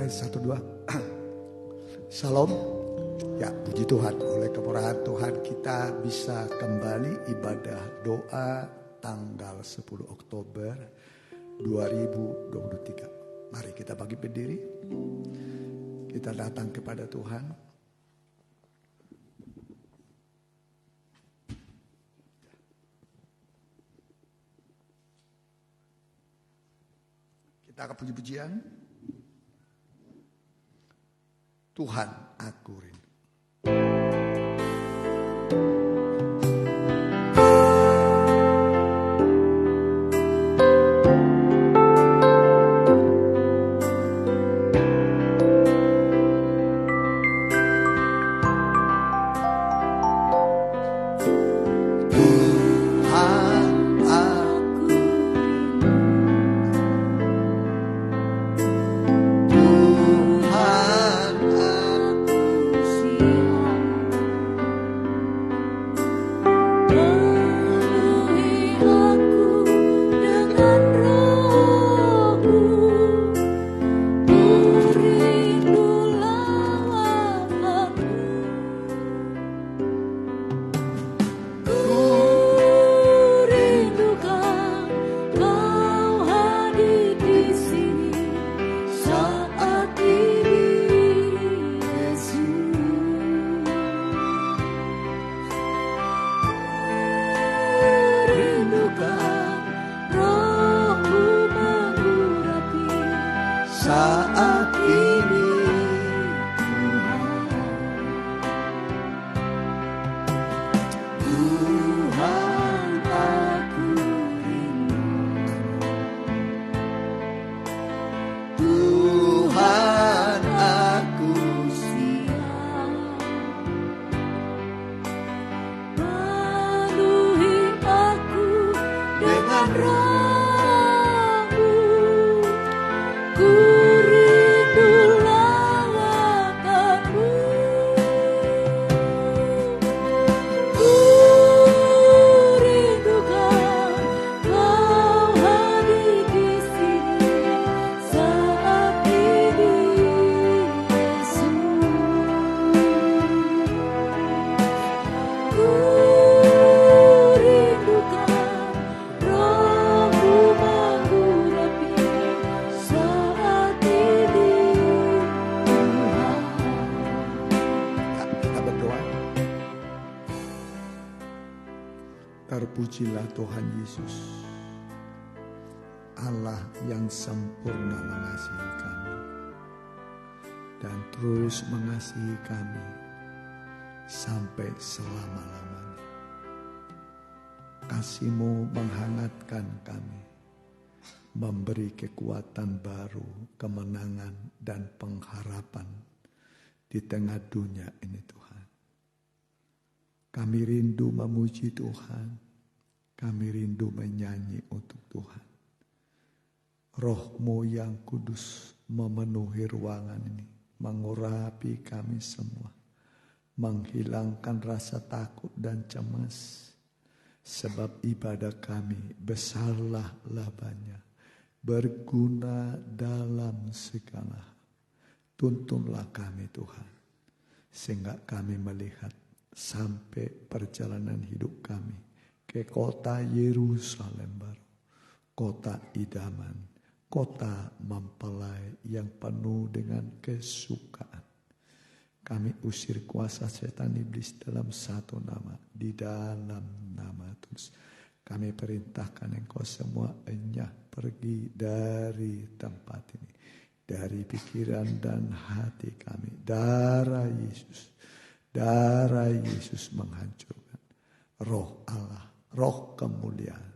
Satu dua. Shalom. Ya, puji Tuhan, oleh kemurahan Tuhan kita bisa kembali ibadah doa tanggal 10 Oktober 2023. Mari kita bangkit berdiri. Kita datang kepada Tuhan. Kita akan puji-pujian. Tuhan, aku rindu. Terpujilah Tuhan Yesus, Allah yang sempurna mengasihi kami dan terus mengasihi kami sampai selama-lamanya. Kasih-Mu menghangatkan kami, memberi kekuatan baru, kemenangan dan pengharapan di tengah dunia ini Tuhan. Kami rindu memuji Tuhan, kami rindu menyanyi untuk Tuhan. Roh-Mu yang kudus memenuhi ruangan ini, mengurapi kami semua, menghilangkan rasa takut dan cemas. Sebab ibadah kami besarlah labanya, berguna dalam segala hal. Tuntunlah kami Tuhan, sehingga kami melihat sampai perjalanan hidup kami ke kota Yerusalem baru, kota idaman, kota mempelai yang penuh dengan kesukaan. Kami usir kuasa setan iblis dalam satu nama, di dalam nama Tuhan. Kami perintahkan engkau semua enyah pergi dari tempat ini, dari pikiran dan hati kami. Darah Yesus menghancurkan. Roh Allah, roh kemuliaan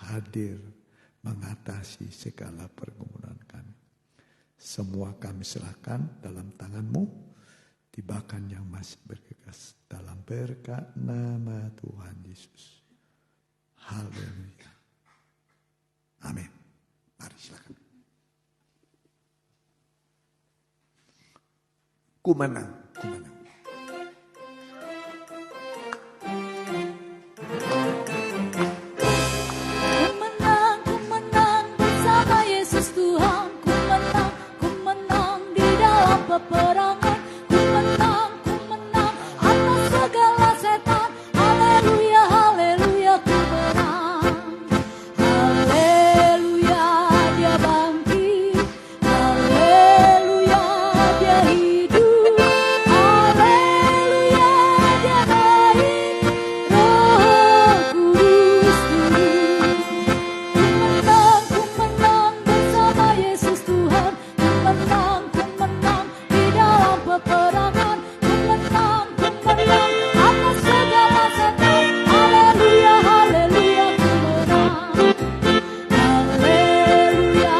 hadir mengatasi segala pergumulan kami. Semua kami serahkan dalam tangan-Mu, tibakan yang masih bergegas dalam berkat nama Tuhan Yesus. Haleluya. Amin. Mari silakan. Ku menang. Ku menang bersama Yesus Tuhan. Ku menang peperangan. Ku menang atas segala setan. Haleluya, haleluya, ku menang. Haleluya, dia bangkit. Haleluya, dia hidup. Haleluya, dia naik. Roh Kudus turun. Ku menang bersama Yesus Tuhan. Ku menang di dalam peperangan. Ku menang atas segala setan. Haleluya, haleluya, ku menang. Haleluya,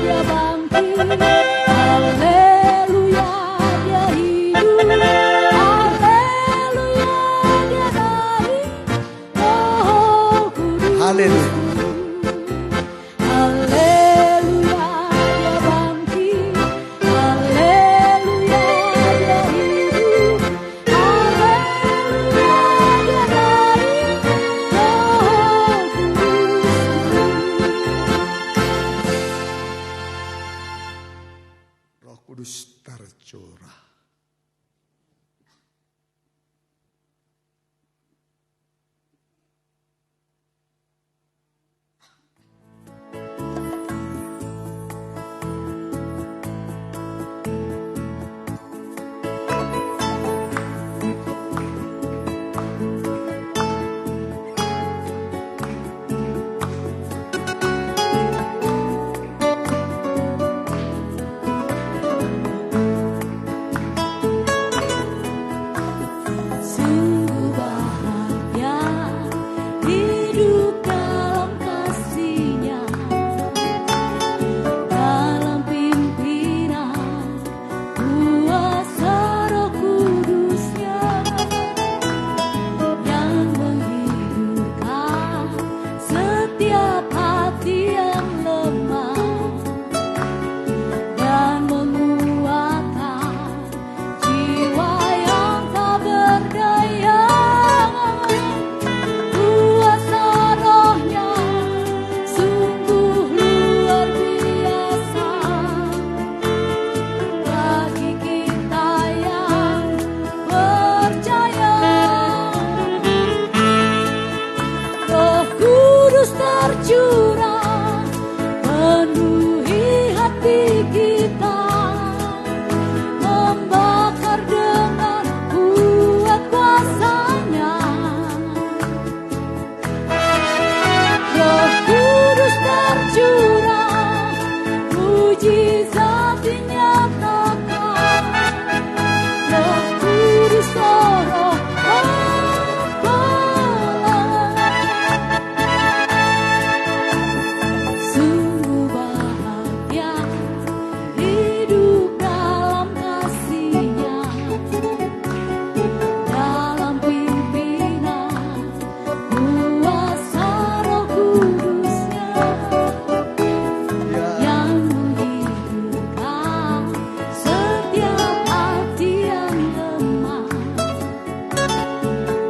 dia bangkit. Haleluya, dia hidup. Haleluya, dia naik. Roh Kudus. Haleluya. Haleluya, dia bangkit. Haleluya, dia hidup. Haleluya, dia naik. Roh Kudus tercurah. Sungguh bahagia hidup dalam kasih-Nya, dalam pimpinan kuasa Roh Kudus-Nya yang menghidupkan setiap hati yang lemah dan menguatkan jiwa yang tak berdaya. Kuasa Roh-Nya sungguh luar biasa bagi kita yang percaya. Roh Kudus tercurah penuhi hati kita, membakar dengan kuat kuasa-Nya. Roh Kudus tercurah, mujizat dinyatakan. Roh Kudus, Roh sungguh bahagia hidup dalam kasih-Nya, dalam pimpinan kuasa Roh Kudus-Nya yang menghidupkan setiap hati yang lemah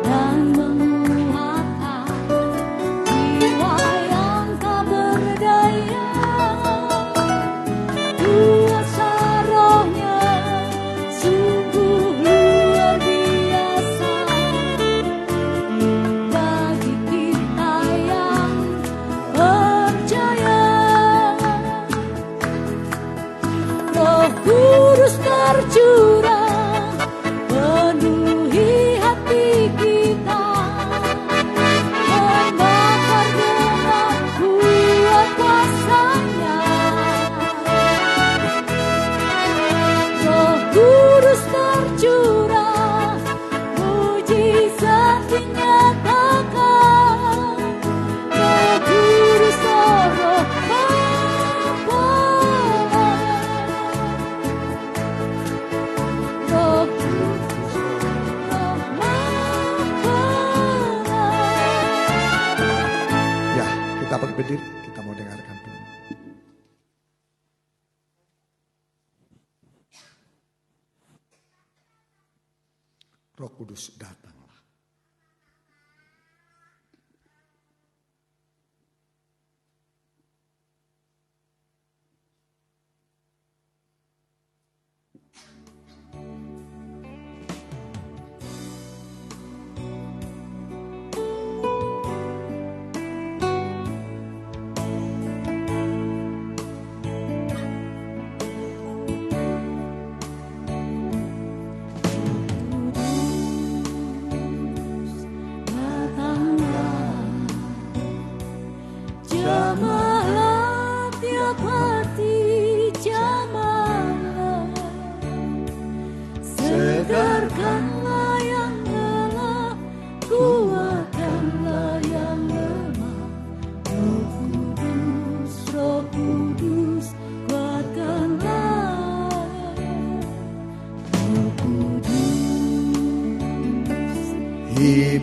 dan menguatkan jiwa yang tak berdaya. Kuasa Roh-Nya sungguh luar biasa bagi kita yang percaya. Roh Kudus tercurah penuhi hati kita, membakar dengan kuat kuasa-Nya. Roh Kudus tercurah, mujizat dinyatakan. Roh Kudus, Roh Roh Kudus, Roh Ya, kita berdiri, kita mau dengarkan dulu. Roh Kudus datanglah.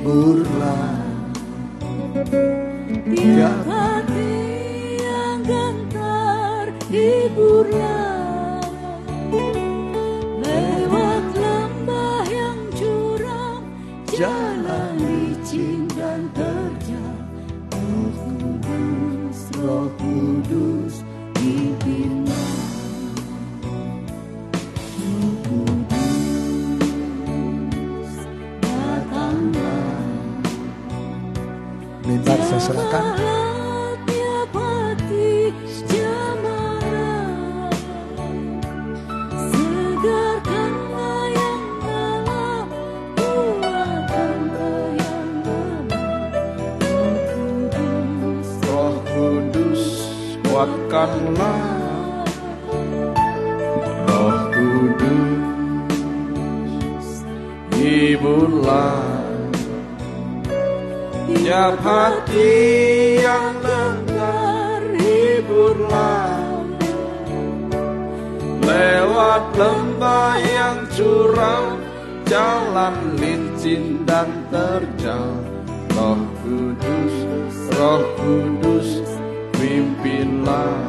hiburlah Tiap hati yang gentar, hiburlah. Lewat lembah yang curam, jalan licin dan terjal. Roh Kudus, pimpinlah. Roh Kudus, datanglah. Minta saya serahkan. Tiap hati jemaat, segarkanlah yang dalam, kuatkanlah yang lemah. Roh Kudus, kuatkanlah. Roh Kudus, hiburlah. Tiap hati yang lengar, hiburlah. Lewat lembah yang curam, jalan licin dan terjal. Roh Kudus, pimpinlah.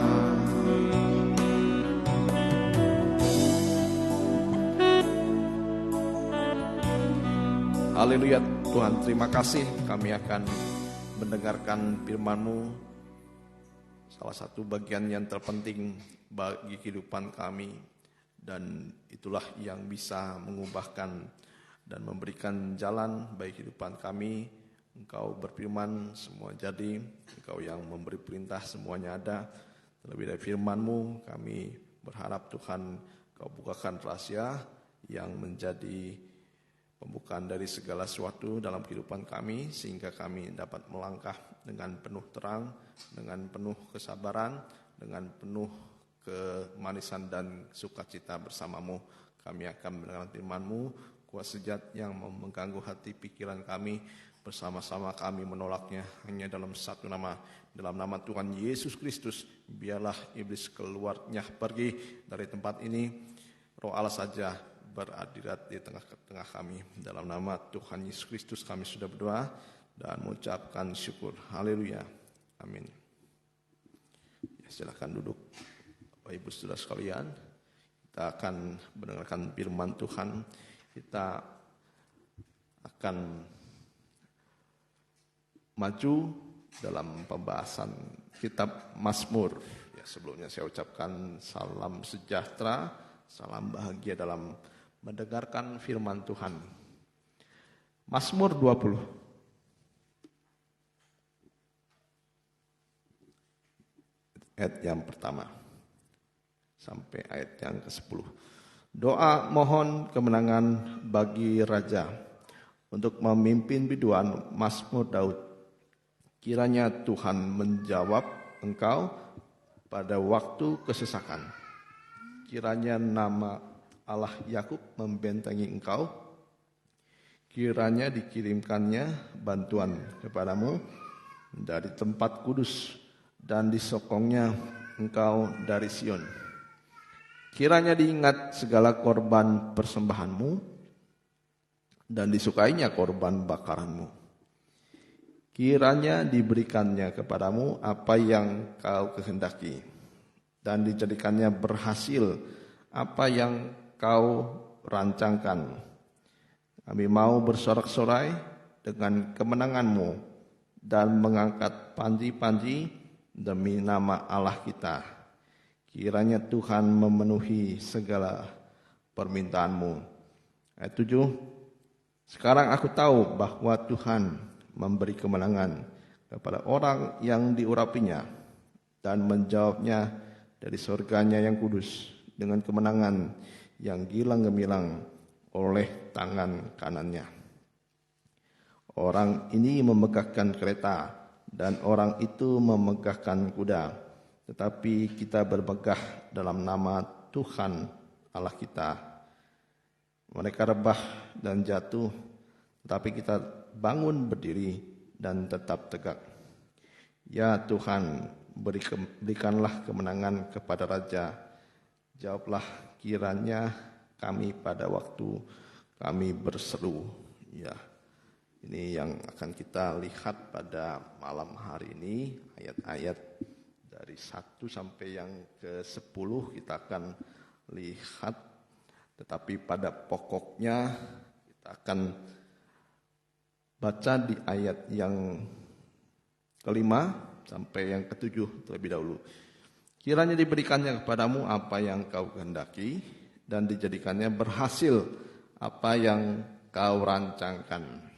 Haleluya. Tuhan, terima kasih kami akan mendengarkan firman-Mu, salah satu bagian yang terpenting bagi kehidupan kami, dan itulah yang bisa mengubahkan dan memberikan jalan bagi kehidupan kami. Engkau berfirman, semua jadi. Engkau yang memberi perintah, semuanya ada. Terlebih dari firman-Mu, kami berharap Tuhan Kau bukakan rahasia yang menjadi pembukaan dari segala sesuatu dalam kehidupan kami, sehingga kami dapat melangkah dengan penuh terang, dengan penuh kesabaran, dengan penuh kemanisan dan sukacita bersama-Mu. Kami akan mendengarkan firman-Mu, kuasa sejat yang mengganggu hati pikiran kami, bersama-sama kami menolaknya hanya dalam satu nama, dalam nama Tuhan Yesus Kristus. Biarlah iblis keluarnya pergi dari tempat ini, Roh Allah saja beradirat di tengah-tengah kami. Dalam nama Tuhan Yesus Kristus kami sudah berdoa dan mengucapkan syukur. Haleluya. Amin. Ya, silakan duduk Bapak Ibu Saudara sekalian. Kita akan mendengarkan firman Tuhan. Kita akan maju dalam pembahasan kitab Mazmur. Ya, sebelumnya saya ucapkan salam sejahtera, salam bahagia dalam mendengarkan firman Tuhan. Mazmur 20. Ayat yang pertama sampai ayat yang ke-10. Doa mohon kemenangan bagi raja untuk memimpin biduan, Mazmur Daud. Kiranya Tuhan menjawab engkau pada waktu kesesakan. Kiranya nama Allah Yakub membentengi engkau. Kiranya dikirimkannya bantuan kepadamu dari tempat kudus dan disokongnya engkau dari Sion. Kiranya diingat segala korban persembahanmu dan disukainya korban bakaranmu. Kiranya diberikannya kepadamu apa yang kau kehendaki dan dijadikannya berhasil apa yang kau rancangkan. Kami mau bersorak-sorai dengan kemenanganmu dan mengangkat panji-panji demi nama Allah kita. Kiranya Tuhan memenuhi segala permintaanmu. Ayat 7. Sekarang aku tahu bahwa Tuhan memberi kemenangan kepada orang yang diurapinya dan menjawabnya dari surganya yang kudus dengan kemenangan yang gilang gemilang oleh tangan kanannya. Orang ini memegahkan kereta dan orang itu memegahkan kuda, tetapi kita bermegah dalam nama Tuhan Allah kita. Mereka rebah dan jatuh, tetapi kita bangun berdiri dan tetap tegak. Ya Tuhan, berikanlah kemenangan kepada raja. Jawablah kiranya kami pada waktu kami berseru. Ya, Ini yang akan kita lihat pada malam hari ini, ayat-ayat dari 1 sampai yang ke-10 kita akan lihat. Tetapi pada pokoknya kita akan baca di ayat yang ke-5 sampai yang ke-7 terlebih dahulu. Kiranya diberikannya kepadamu apa yang kau kehendaki dan dijadikannya berhasil apa yang kau rancangkan.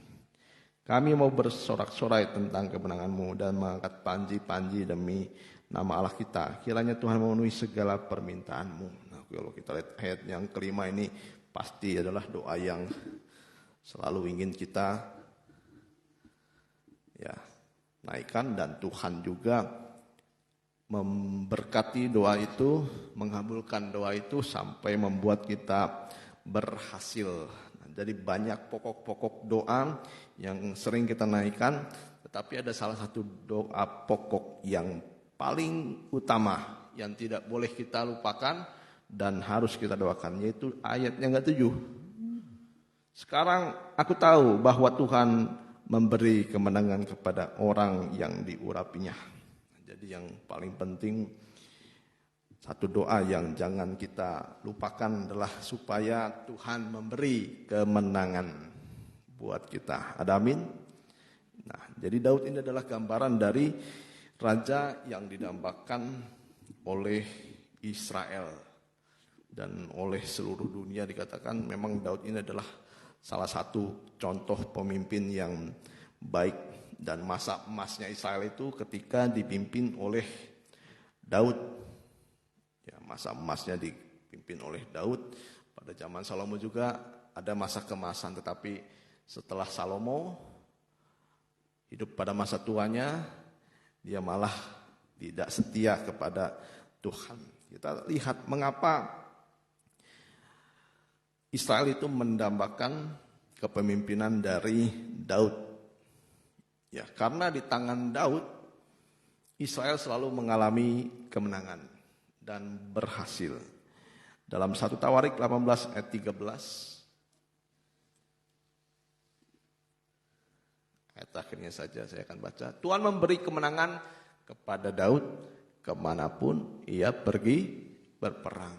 Kami mau bersorak-sorai tentang kemenanganmu dan mengangkat panji-panji demi nama Allah kita. Kiranya Tuhan memenuhi segala permintaanmu. Nah, kalau kita lihat ayat yang ke-5 ini pasti adalah doa yang selalu ingin kita naikkan, dan Tuhan juga memberkati doa itu, mengabulkan doa itu sampai membuat kita berhasil. Jadi banyak pokok-pokok doa yang sering kita naikkan, tetapi ada salah satu doa pokok yang paling utama yang tidak boleh kita lupakan dan harus kita doakan, yaitu ayat yang ke-7. Sekarang aku tahu bahwa Tuhan memberi kemenangan kepada orang yang diurapinya. Jadi yang paling penting, satu doa yang jangan kita lupakan adalah supaya Tuhan memberi kemenangan buat kita. Ada amin? Nah, jadi Daud ini adalah gambaran dari raja yang didambakan oleh Israel dan oleh seluruh dunia. Dikatakan memang Daud ini adalah salah satu contoh pemimpin yang baik, dan masa emasnya Israel itu ketika dipimpin oleh Daud. Ya, masa emasnya dipimpin oleh Daud. Pada zaman Salomo juga ada masa kemasan, tetapi setelah Salomo hidup pada masa tuanya, dia malah tidak setia kepada Tuhan. Kita lihat mengapa Israel itu mendambakan kepemimpinan dari Daud. Ya, karena di tangan Daud Israel selalu mengalami kemenangan dan berhasil. Dalam 1 Tawarik 18 ayat 13, ayat akhirnya saja saya akan baca. Tuhan memberi kemenangan kepada Daud kemanapun ia pergi berperang.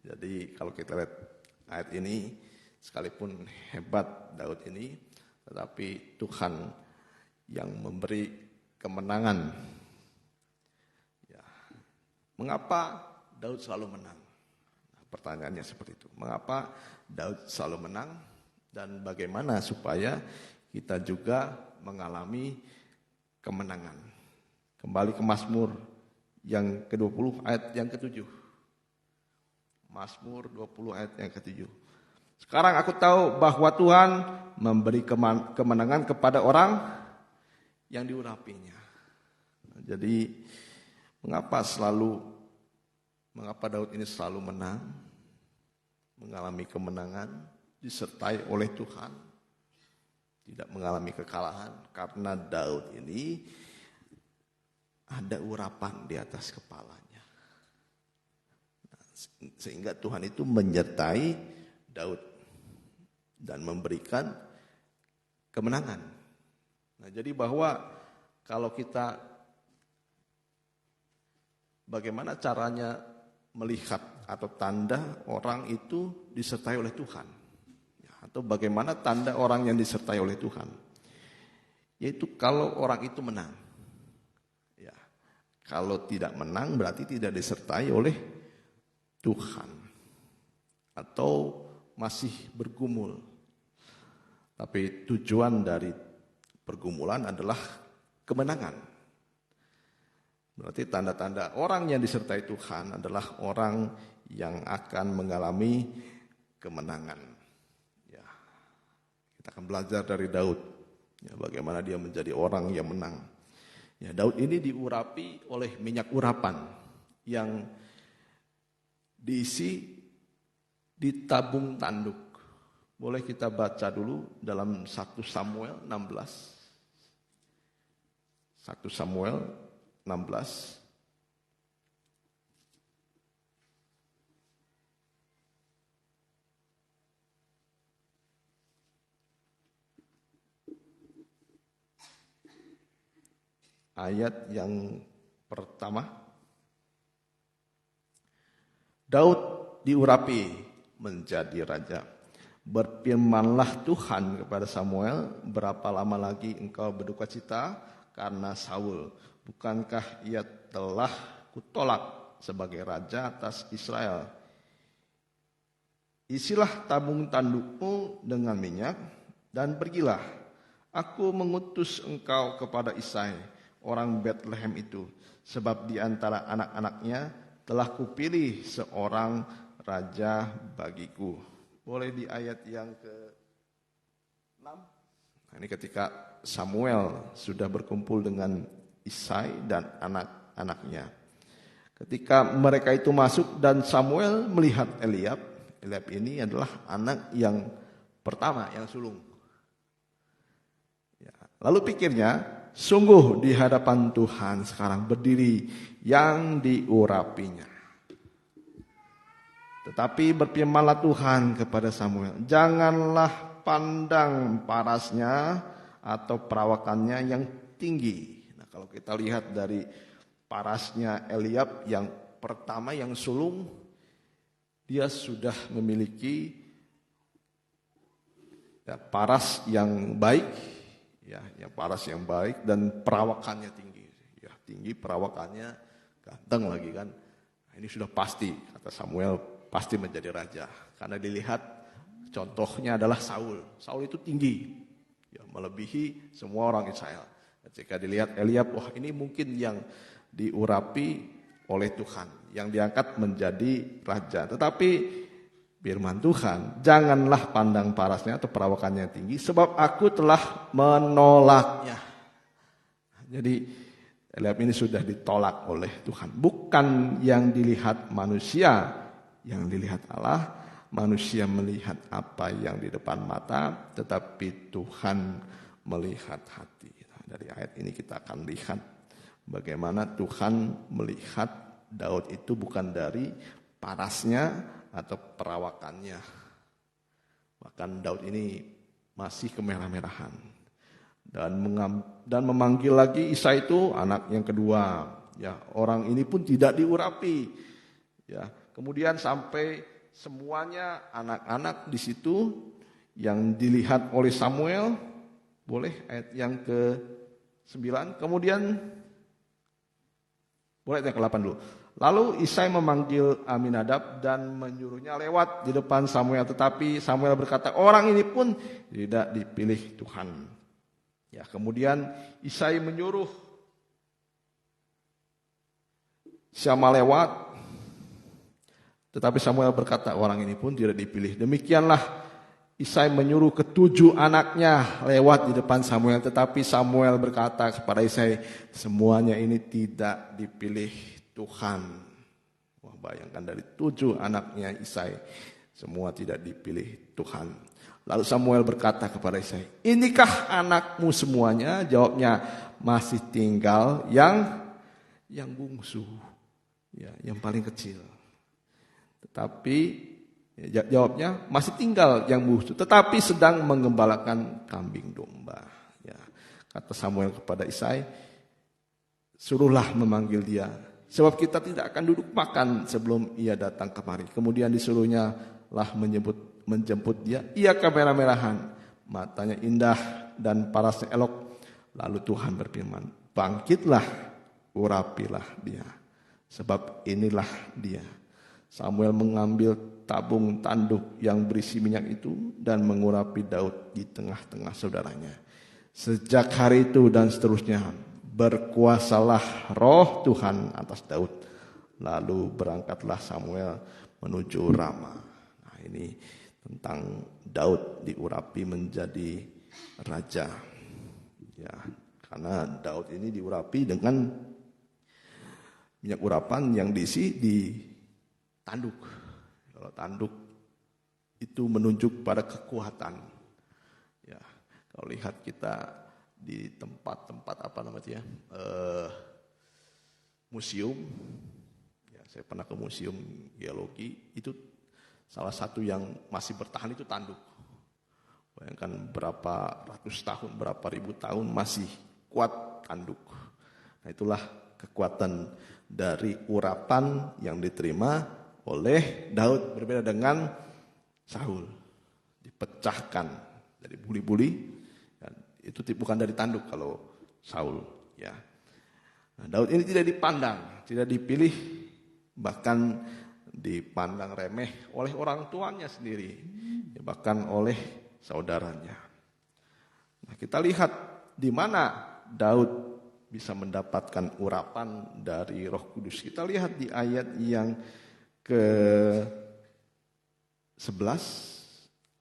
Jadi kalau kita lihat ayat ini, sekalipun hebat Daud ini, tetapi Tuhan yang memberi kemenangan. Mengapa Daud selalu menang? Nah, pertanyaannya seperti itu. Mengapa Daud selalu menang, dan bagaimana supaya kita juga mengalami kemenangan? Kembali ke Mazmur yang ke-20 ayat yang ke-7. Mazmur 20 ayat yang ke-7. Sekarang aku tahu bahwa Tuhan memberi kemenangan kepada orang yang diurapinya. Nah, jadi mengapa Daud ini selalu menang, mengalami kemenangan, disertai oleh Tuhan, tidak mengalami kekalahan? Karena Daud ini ada urapan di atas kepalanya. Sehingga Tuhan itu menyertai Daud dan memberikan kemenangan. Nah, jadi bahwa kalau kita bagaimana caranya melihat atau tanda orang itu disertai oleh Tuhan, atau bagaimana tanda orang yang disertai oleh Tuhan, yaitu kalau orang itu menang. Ya, kalau tidak menang berarti tidak disertai oleh Tuhan atau masih bergumul. Tapi tujuan dari pergumulan adalah kemenangan. Berarti tanda-tanda orang yang disertai Tuhan adalah orang yang akan mengalami kemenangan. Ya, kita akan belajar dari Daud, ya, bagaimana dia menjadi orang yang menang. Ya, Daud ini diurapi oleh minyak urapan yang diisi di tabung tanduk. Boleh kita baca dulu dalam 1 Samuel 16. 1 Samuel 16. ayat yang pertama. Daud diurapi menjadi raja. Berfirmanlah Tuhan kepada Samuel, berapa lama lagi engkau berduka cita karena Saul? Bukankah ia telah kutolak sebagai raja atas Israel? Isilah tabung tandukmu dengan minyak dan pergilah. Aku mengutus engkau kepada Isai, orang Betlehem itu, sebab di antara anak-anaknya telah kupilih seorang raja bagiku. Boleh di ayat yang ke-6. Nah, ini ketika Samuel sudah berkumpul dengan Isai dan anak-anaknya. Ketika mereka itu masuk dan Samuel melihat Eliab. Eliab ini adalah anak yang pertama, yang sulung. Ya, lalu pikirnya, sungguh di hadapan Tuhan sekarang berdiri yang diurapinya. Tetapi berfirmanlah Tuhan kepada Samuel, janganlah pandang parasnya atau perawakannya yang tinggi. Nah, kalau kita lihat dari parasnya Eliab yang pertama, yang sulung, dia sudah memiliki paras yang baik, yang paras yang baik dan perawakannya tinggi. Ya, tinggi, perawakannya ganteng lagi kan. Nah, ini sudah pasti, kata Samuel, pasti menjadi raja. Karena dilihat contohnya adalah Saul. Saul itu tinggi, melebihi semua orang Israel. Ketika dilihat Eliab, wah ini mungkin yang diurapi oleh Tuhan, yang diangkat menjadi raja. Tetapi firman Tuhan, janganlah pandang parasnya atau perawakannya tinggi, sebab aku telah menolaknya. Jadi Eliab ini sudah ditolak oleh Tuhan. Bukan yang dilihat manusia, yang dilihat Allah. Manusia melihat apa yang di depan mata, tetapi Tuhan melihat hati. Nah, dari ayat ini kita akan lihat bagaimana Tuhan melihat Daud itu bukan dari parasnya atau perawakannya. Bahkan Daud ini masih kemerah-merahan. Dan memanggil lagi Isai itu anak yang kedua. Ya, orang ini pun tidak diurapi. Ya, kemudian sampai semuanya anak-anak di situ yang dilihat oleh Samuel. Boleh ayat yang ke-9. Kemudian boleh ayat yang ke-8 dulu. Lalu Isai memanggil Aminadab dan menyuruhnya lewat di depan Samuel. Tetapi Samuel berkata, orang ini pun tidak dipilih Tuhan. Ya, kemudian Isai menyuruh Syama lewat. Tetapi Samuel berkata, orang ini pun tidak dipilih. Demikianlah Isai menyuruh ke-7 anaknya lewat di depan Samuel. Tetapi Samuel berkata kepada Isai, semuanya ini tidak dipilih Tuhan. Wah, bayangkan dari 7 anaknya Isai, semua tidak dipilih Tuhan. Lalu Samuel berkata kepada Isai, inikah anakmu semuanya? Jawabnya, masih tinggal yang bungsu, ya, yang paling kecil. Tetapi jawabnya masih tinggal yang bungsu, tetapi sedang mengembalakan kambing domba. Ya, kata Samuel kepada Isai, suruhlah memanggil dia, sebab kita tidak akan duduk makan sebelum ia datang kemari. Kemudian disuruhnya lah menjemput dia. Ia kemerah-merahan, matanya indah dan parasnya elok. Lalu Tuhan berfirman, bangkitlah, urapilah dia, sebab inilah dia. Samuel mengambil tabung tanduk yang berisi minyak itu dan mengurapi Daud di tengah-tengah saudaranya. Sejak hari itu dan seterusnya berkuasalah roh Tuhan atas Daud. Lalu berangkatlah Samuel menuju Rama. Nah, ini tentang Daud diurapi menjadi raja. Ya, karena Daud ini diurapi dengan minyak urapan yang diisi di tanduk. Kalau tanduk itu menunjuk pada kekuatan. Ya, kalau lihat kita di tempat-tempat museum. Ya, saya pernah ke museum geologi, itu salah satu yang masih bertahan itu tanduk. Bayangkan berapa ratus tahun, berapa ribu tahun masih kuat tanduk. Nah, itulah kekuatan dari urapan yang diterima oleh Daud, berbeda dengan Saul. Dipecahkan dari buli-buli, itu bukan dari tanduk kalau Saul, ya. Nah, Daud ini tidak dipandang, tidak dipilih, bahkan dipandang remeh oleh orang tuanya sendiri, bahkan oleh saudaranya. Nah, kita lihat di mana Daud bisa mendapatkan urapan dari Roh Kudus. Kita lihat di ayat yang ke-11,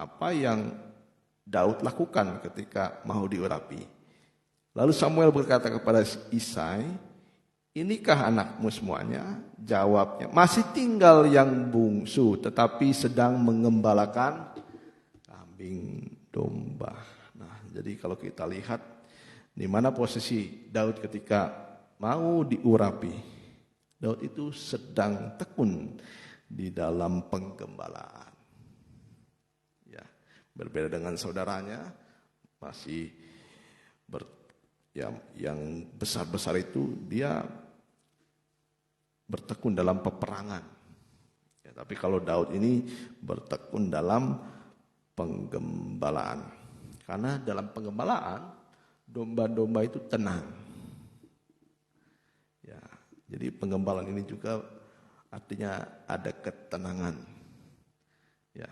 apa yang Daud lakukan ketika mau diurapi. Lalu Samuel berkata kepada Isai, "Inikah anakmu semuanya?" Jawabnya, "Masih tinggal yang bungsu, tetapi sedang mengembalakan kambing domba." Nah, jadi kalau kita lihat di mana posisi Daud ketika mau diurapi. Daud itu sedang tekun di dalam penggembalaan. Ya, berbeda dengan saudaranya, masih yang besar-besar itu dia bertekun dalam peperangan. Ya, tapi kalau Daud ini bertekun dalam penggembalaan. Karena dalam penggembalaan domba-domba itu tenang. Ya, jadi penggembalaan ini juga artinya ada ketenangan. Ya.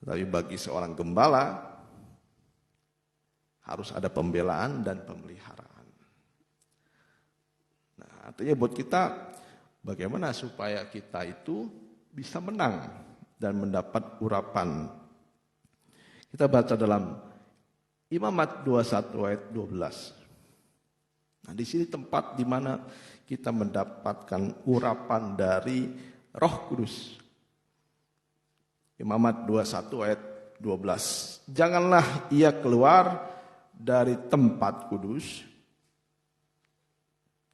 Tapi bagi seorang gembala harus ada pembelaan dan pemeliharaan. Nah, artinya buat kita bagaimana supaya kita itu bisa menang dan mendapat urapan. Kita baca dalam Imamat 21 ayat 12. Nah, di sini tempat di mana kita mendapatkan urapan dari Roh Kudus. Imamat 21 ayat 12. Janganlah ia keluar dari tempat kudus,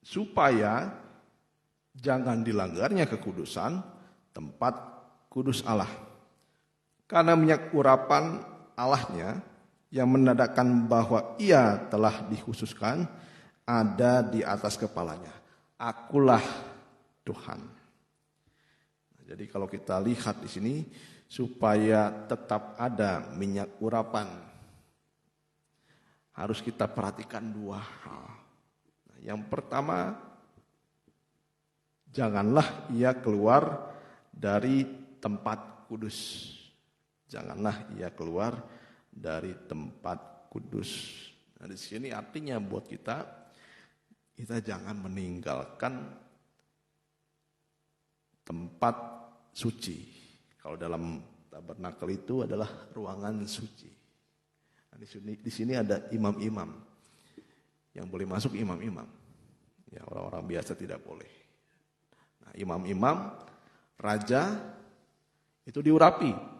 supaya jangan dilanggarnya kekudusan tempat kudus Allah. Karena minyak urapan Allahnya yang menandakan bahwa ia telah dikhususkan ada di atas kepalanya. Akulah Tuhan. Jadi kalau kita lihat di sini, supaya tetap ada minyak urapan, harus kita perhatikan dua hal. Yang pertama, janganlah ia keluar dari tempat kudus. Janganlah ia keluar dari tempat kudus. Nah, di sini artinya buat kita jangan meninggalkan tempat suci. Kalau dalam tabernakel itu adalah ruangan suci. Nah, di sini ada imam-imam yang boleh masuk, imam-imam. Ya, orang-orang biasa tidak boleh. Nah, imam-imam, raja itu diurapi.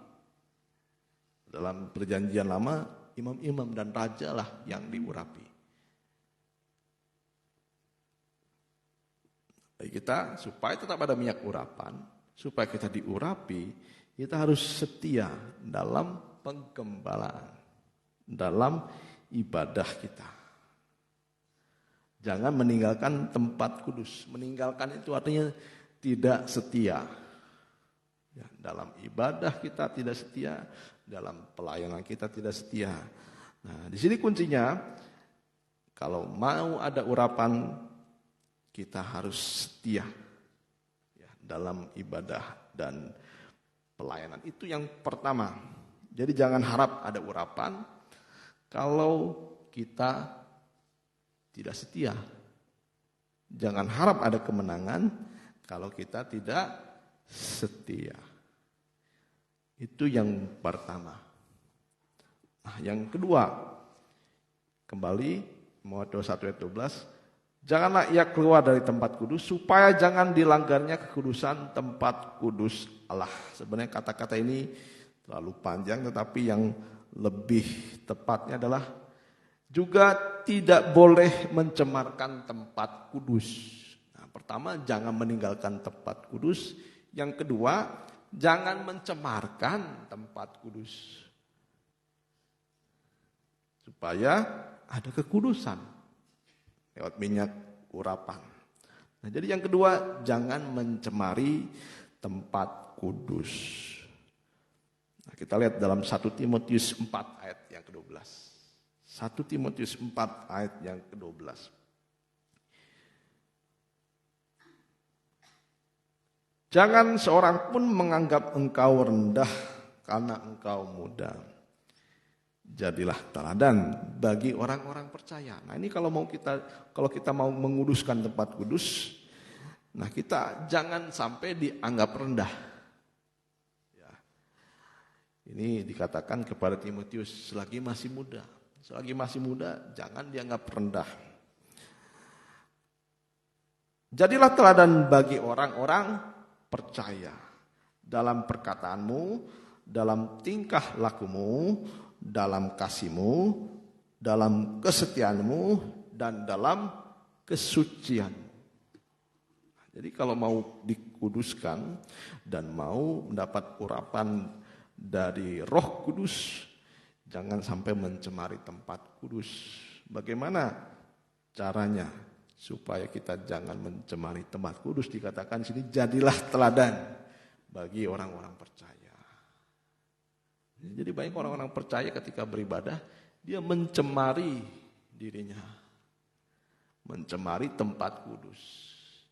Dalam perjanjian lama, imam-imam dan raja lah yang diurapi. Bagi kita, supaya tetap ada minyak urapan, supaya kita diurapi, kita harus setia dalam penggembalaan, dalam ibadah kita. Jangan meninggalkan tempat kudus. Meninggalkan itu artinya tidak setia. Ya, dalam ibadah kita tidak setia, dalam pelayanan kita tidak setia. Nah, di sini kuncinya, kalau mau ada urapan, kita harus setia ya, dalam ibadah dan pelayanan. Itu yang pertama. Jadi jangan harap ada urapan kalau kita tidak setia. Jangan harap ada kemenangan kalau kita tidak setia. Itu yang pertama. Nah, yang kedua, kembali Matius 1 ayat 12, janganlah ia keluar dari tempat kudus, supaya jangan dilanggarnya kekudusan tempat kudus Allah. Sebenarnya kata-kata ini terlalu panjang, tetapi yang lebih tepatnya adalah juga tidak boleh mencemarkan tempat kudus. Nah, pertama, jangan meninggalkan tempat kudus. Yang kedua, jangan mencemarkan tempat kudus. Supaya ada kekudusan. Lewat minyak urapan. Nah, jadi yang kedua, jangan mencemari tempat kudus. Nah, kita lihat dalam 1 Timotius 4 ayat yang ke-12. 1 Timotius 4 ayat yang ke-12. Jangan seorang pun menganggap engkau rendah karena engkau muda. Jadilah teladan bagi orang-orang percaya. Nah, ini kalau kita mau menguduskan tempat kudus, nah kita jangan sampai dianggap rendah. Ya. Ini dikatakan kepada Timotius selagi masih muda. Selagi masih muda jangan dianggap rendah. Jadilah teladan bagi orang-orang percaya dalam perkataanmu, dalam tingkah lakumu, dalam kasihmu, dalam kesetiaanmu, dan dalam kesucianmu. Jadi kalau mau dikuduskan dan mau mendapat urapan dari Roh Kudus, jangan sampai mencemari tempat kudus. Bagaimana caranya supaya kita jangan mencemari tempat kudus? Dikatakan di sini, jadilah teladan bagi orang-orang percaya. Jadi banyak orang-orang percaya ketika beribadah, dia mencemari dirinya. Mencemari tempat kudus.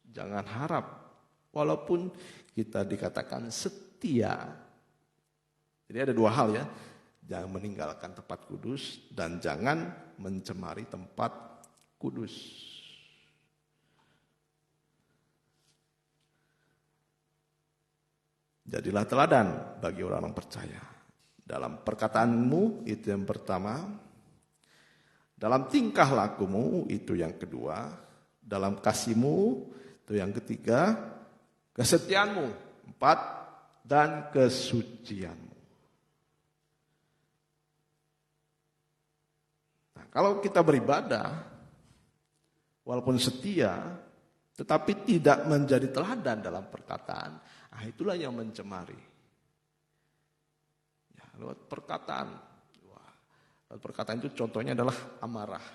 Jangan harap, walaupun kita dikatakan setia. Jadi ada dua hal ya, jangan meninggalkan tempat kudus dan jangan mencemari tempat kudus. Jadilah teladan bagi orang-orang percaya. Dalam perkataanmu itu yang pertama, dalam tingkah lakumu itu yang kedua, dalam kasihmu itu yang ketiga, kesetiaanmu 4, dan kesucianmu. Nah, kalau kita beribadah, walaupun setia, tetapi tidak menjadi teladan dalam perkataan, nah itulah yang mencemari. Lewat perkataan. Lewat perkataan itu contohnya adalah amarah.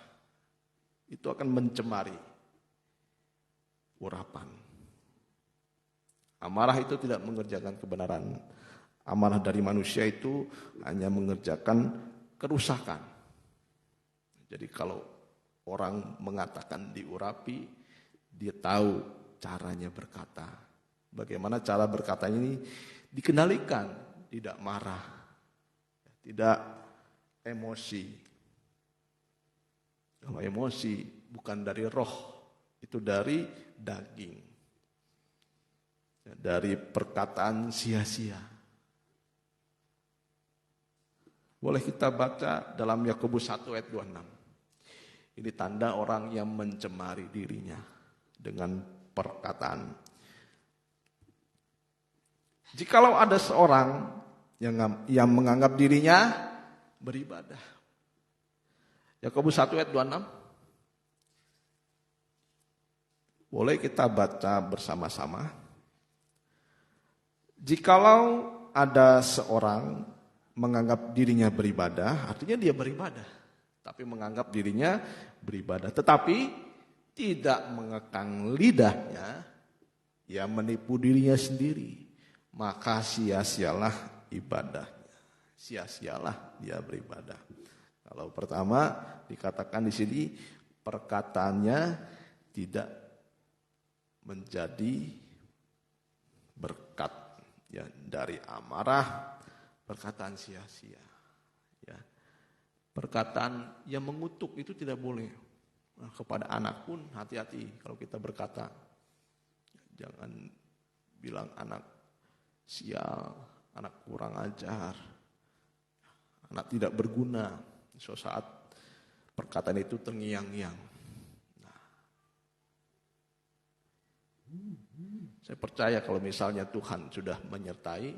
Itu akan mencemari urapan. Amarah itu tidak mengerjakan kebenaran. Amarah dari manusia itu hanya mengerjakan kerusakan. Jadi kalau orang mengatakan diurapi, dia tahu caranya berkata. Bagaimana cara berkatanya ini dikendalikan, tidak marah. Tidak emosi. Kalau emosi bukan dari roh, itu dari daging. Dari perkataan sia-sia. Boleh kita baca dalam Yakobus 1 ayat 26. Ini tanda orang yang mencemari dirinya dengan perkataan. Jikalau ada seorang yang menganggap dirinya beribadah. Yakobus 1 ayat 26. Boleh kita baca bersama-sama. Jikalau ada seorang menganggap dirinya beribadah, artinya dia beribadah, tapi menganggap dirinya beribadah, tetapi tidak mengekang lidahnya, ia menipu dirinya sendiri, maka sia-sialah ibadahnya. Sia-sialah dia beribadah. Kalau pertama dikatakan di sini perkataannya tidak menjadi berkat, ya, dari amarah, perkataan sia-sia, ya. Perkataan yang mengutuk itu tidak boleh. Nah, kepada anak pun hati-hati kalau kita berkata. Jangan bilang anak sial, anak kurang ajar, anak tidak berguna. Suatu saat perkataan itu terngiang-ngiang. Nah, saya percaya kalau misalnya Tuhan sudah menyertai,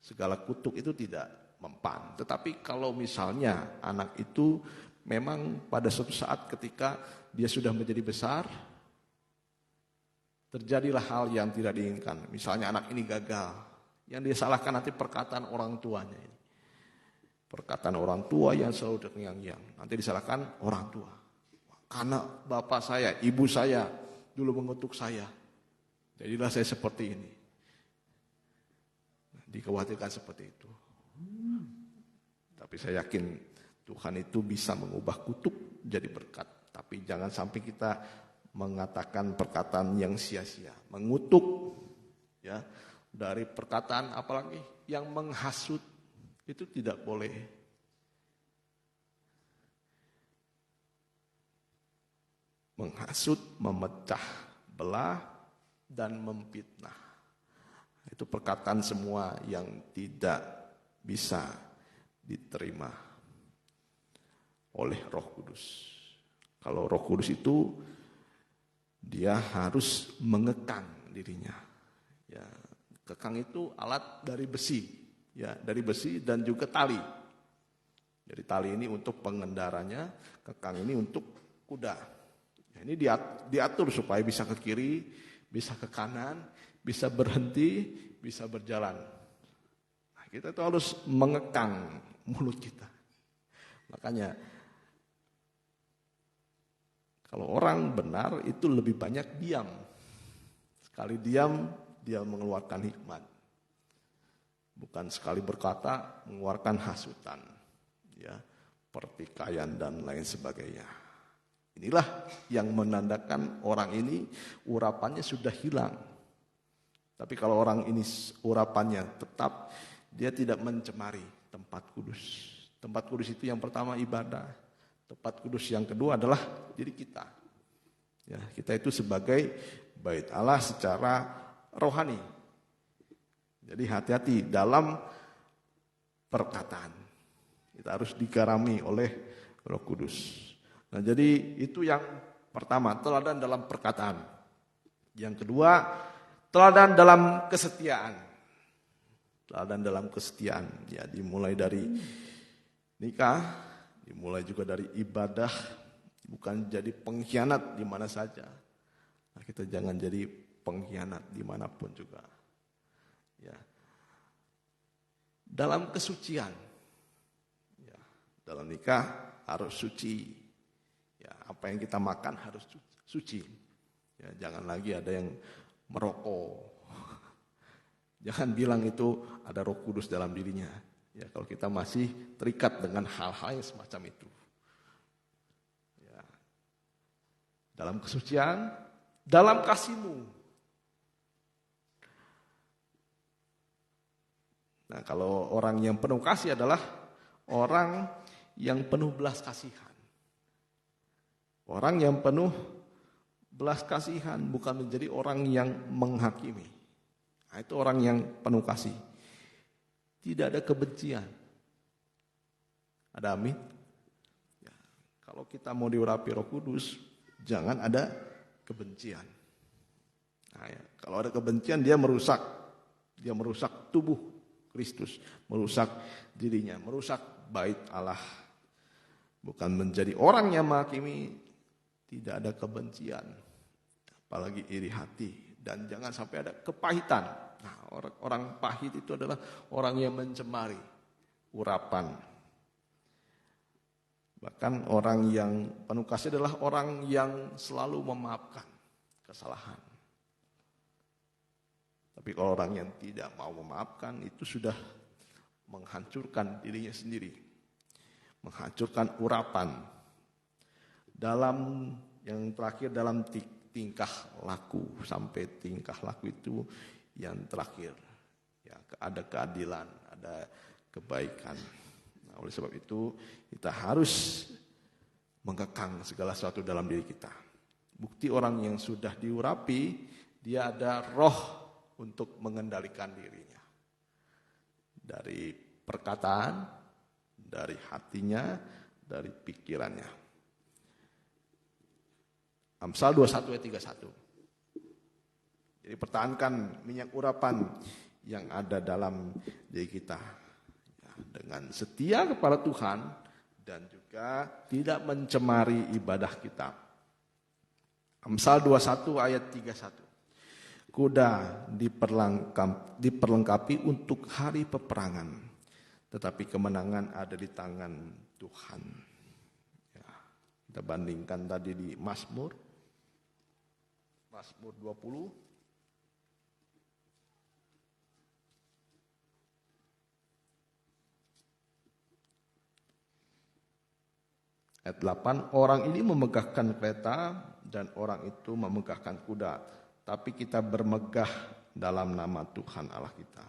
segala kutuk itu tidak mempan. Tetapi kalau misalnya anak itu memang pada suatu saat ketika dia sudah menjadi besar, terjadilah hal yang tidak diinginkan. Misalnya anak ini gagal. Yang disalahkan nanti perkataan orang tuanya ini. Perkataan orang tua yang selalu terngiang-ngiang. Nanti disalahkan orang tua. Karena bapak saya, ibu saya dulu mengutuk saya. Jadilah saya seperti ini. Dikhawatirkan seperti itu. Tapi saya yakin Tuhan itu bisa mengubah kutuk jadi berkat. Tapi jangan sampai kita mengatakan perkataan yang sia-sia. Mengutuk ya, dari perkataan apalagi yang menghasut itu tidak boleh. Menghasut, memecah belah dan memfitnah. Itu perkataan semua yang tidak bisa diterima oleh Roh Kudus. Kalau Roh Kudus itu dia harus mengekang dirinya. Ya, kekang itu alat dari besi, ya, dari besi dan juga tali. Jadi tali ini untuk pengendaranya, kekang ini untuk kuda. Ya, ini diatur supaya bisa ke kiri, bisa ke kanan, bisa berhenti, bisa berjalan. Nah, kita itu harus mengekang mulut kita. Makanya kalau orang benar itu lebih banyak diam. Sekali diam, dia mengeluarkan hikmat. Bukan sekali berkata, mengeluarkan hasutan. Ya, pertikaian dan lain sebagainya. Inilah yang menandakan orang ini urapannya sudah hilang. Tapi kalau orang ini urapannya tetap, dia tidak mencemari tempat kudus. Tempat kudus itu yang pertama ibadah. Tempat kudus yang kedua adalah diri kita. Ya, kita itu sebagai bait Allah secara rohani. Jadi hati-hati dalam perkataan. Kita harus digarami oleh Roh Kudus. Nah, jadi itu yang pertama, teladan dalam perkataan. Yang kedua, teladan dalam kesetiaan. Teladan dalam kesetiaan. Ya, dimulai dari nikah, dimulai juga dari ibadah, bukan jadi pengkhianat di mana saja. Nah, kita jangan jadi pengkhianat dimanapun juga. Ya. Dalam kesucian, ya, dalam nikah harus suci. Ya, apa yang kita makan harus suci. Ya, jangan lagi ada yang merokok. Jangan bilang itu ada Roh Kudus dalam dirinya. Ya, kalau kita masih terikat dengan hal-hal yang semacam itu. Ya. Dalam kesucian, dalam kasihmu. Nah, kalau orang yang penuh kasih adalah orang yang penuh belas kasihan. Orang yang penuh belas kasihan bukan menjadi orang yang menghakimi. Nah, itu orang yang penuh kasih. Tidak ada kebencian. Ada amin? Ya, kalau kita mau diurapi Roh Kudus, jangan ada kebencian. Nah, ya, kalau ada kebencian dia merusak tubuh Kristus, merusak dirinya, merusak bait Allah. Bukan menjadi orang yang menghakimi, tidak ada kebencian, apalagi iri hati, dan jangan sampai ada kepahitan. Nah, orang pahit itu adalah orang yang mencemari urapan. Bahkan orang yang penuh kasih adalah orang yang selalu memaafkan kesalahan. Tapi kalau orang yang tidak mau memaafkan itu sudah menghancurkan dirinya sendiri. Menghancurkan urapan. Dalam yang terakhir dalam tingkah laku, sampai tingkah laku itu yang terakhir. Ya, ada keadilan, ada kebaikan. Nah, oleh sebab itu kita harus mengekang segala sesuatu dalam diri kita. Bukti orang yang sudah diurapi, dia ada roh untuk mengendalikan dirinya. Dari perkataan, dari hatinya, dari pikirannya. Amsal 21 ayat 31. Jadi pertahankan minyak urapan yang ada dalam diri kita. Ya, dengan setia kepada Tuhan dan juga tidak mencemari ibadah kita. Amsal 21 ayat 31. Kuda diperlengkapi untuk hari peperangan, tetapi kemenangan ada di tangan Tuhan. Ya, kita bandingkan tadi di Mazmur Mazmur 20. Ayat 8, orang ini memegahkan kereta dan orang itu memegahkan kuda, tapi kita bermegah dalam nama Tuhan Allah kita.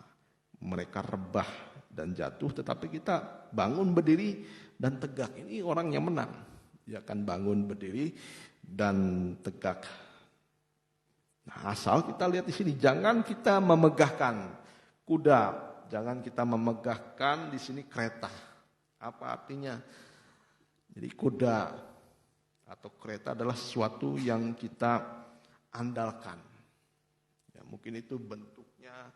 Mereka rebah dan jatuh, tetapi kita bangun berdiri dan tegak. Ini orang yang menang. Dia akan bangun berdiri dan tegak. Nah, asal kita lihat di sini, jangan kita memegahkan kuda, jangan kita memegahkan di sini kereta. Apa artinya? Jadi kuda atau kereta adalah sesuatu yang kita andalkan. Ya, mungkin itu bentuknya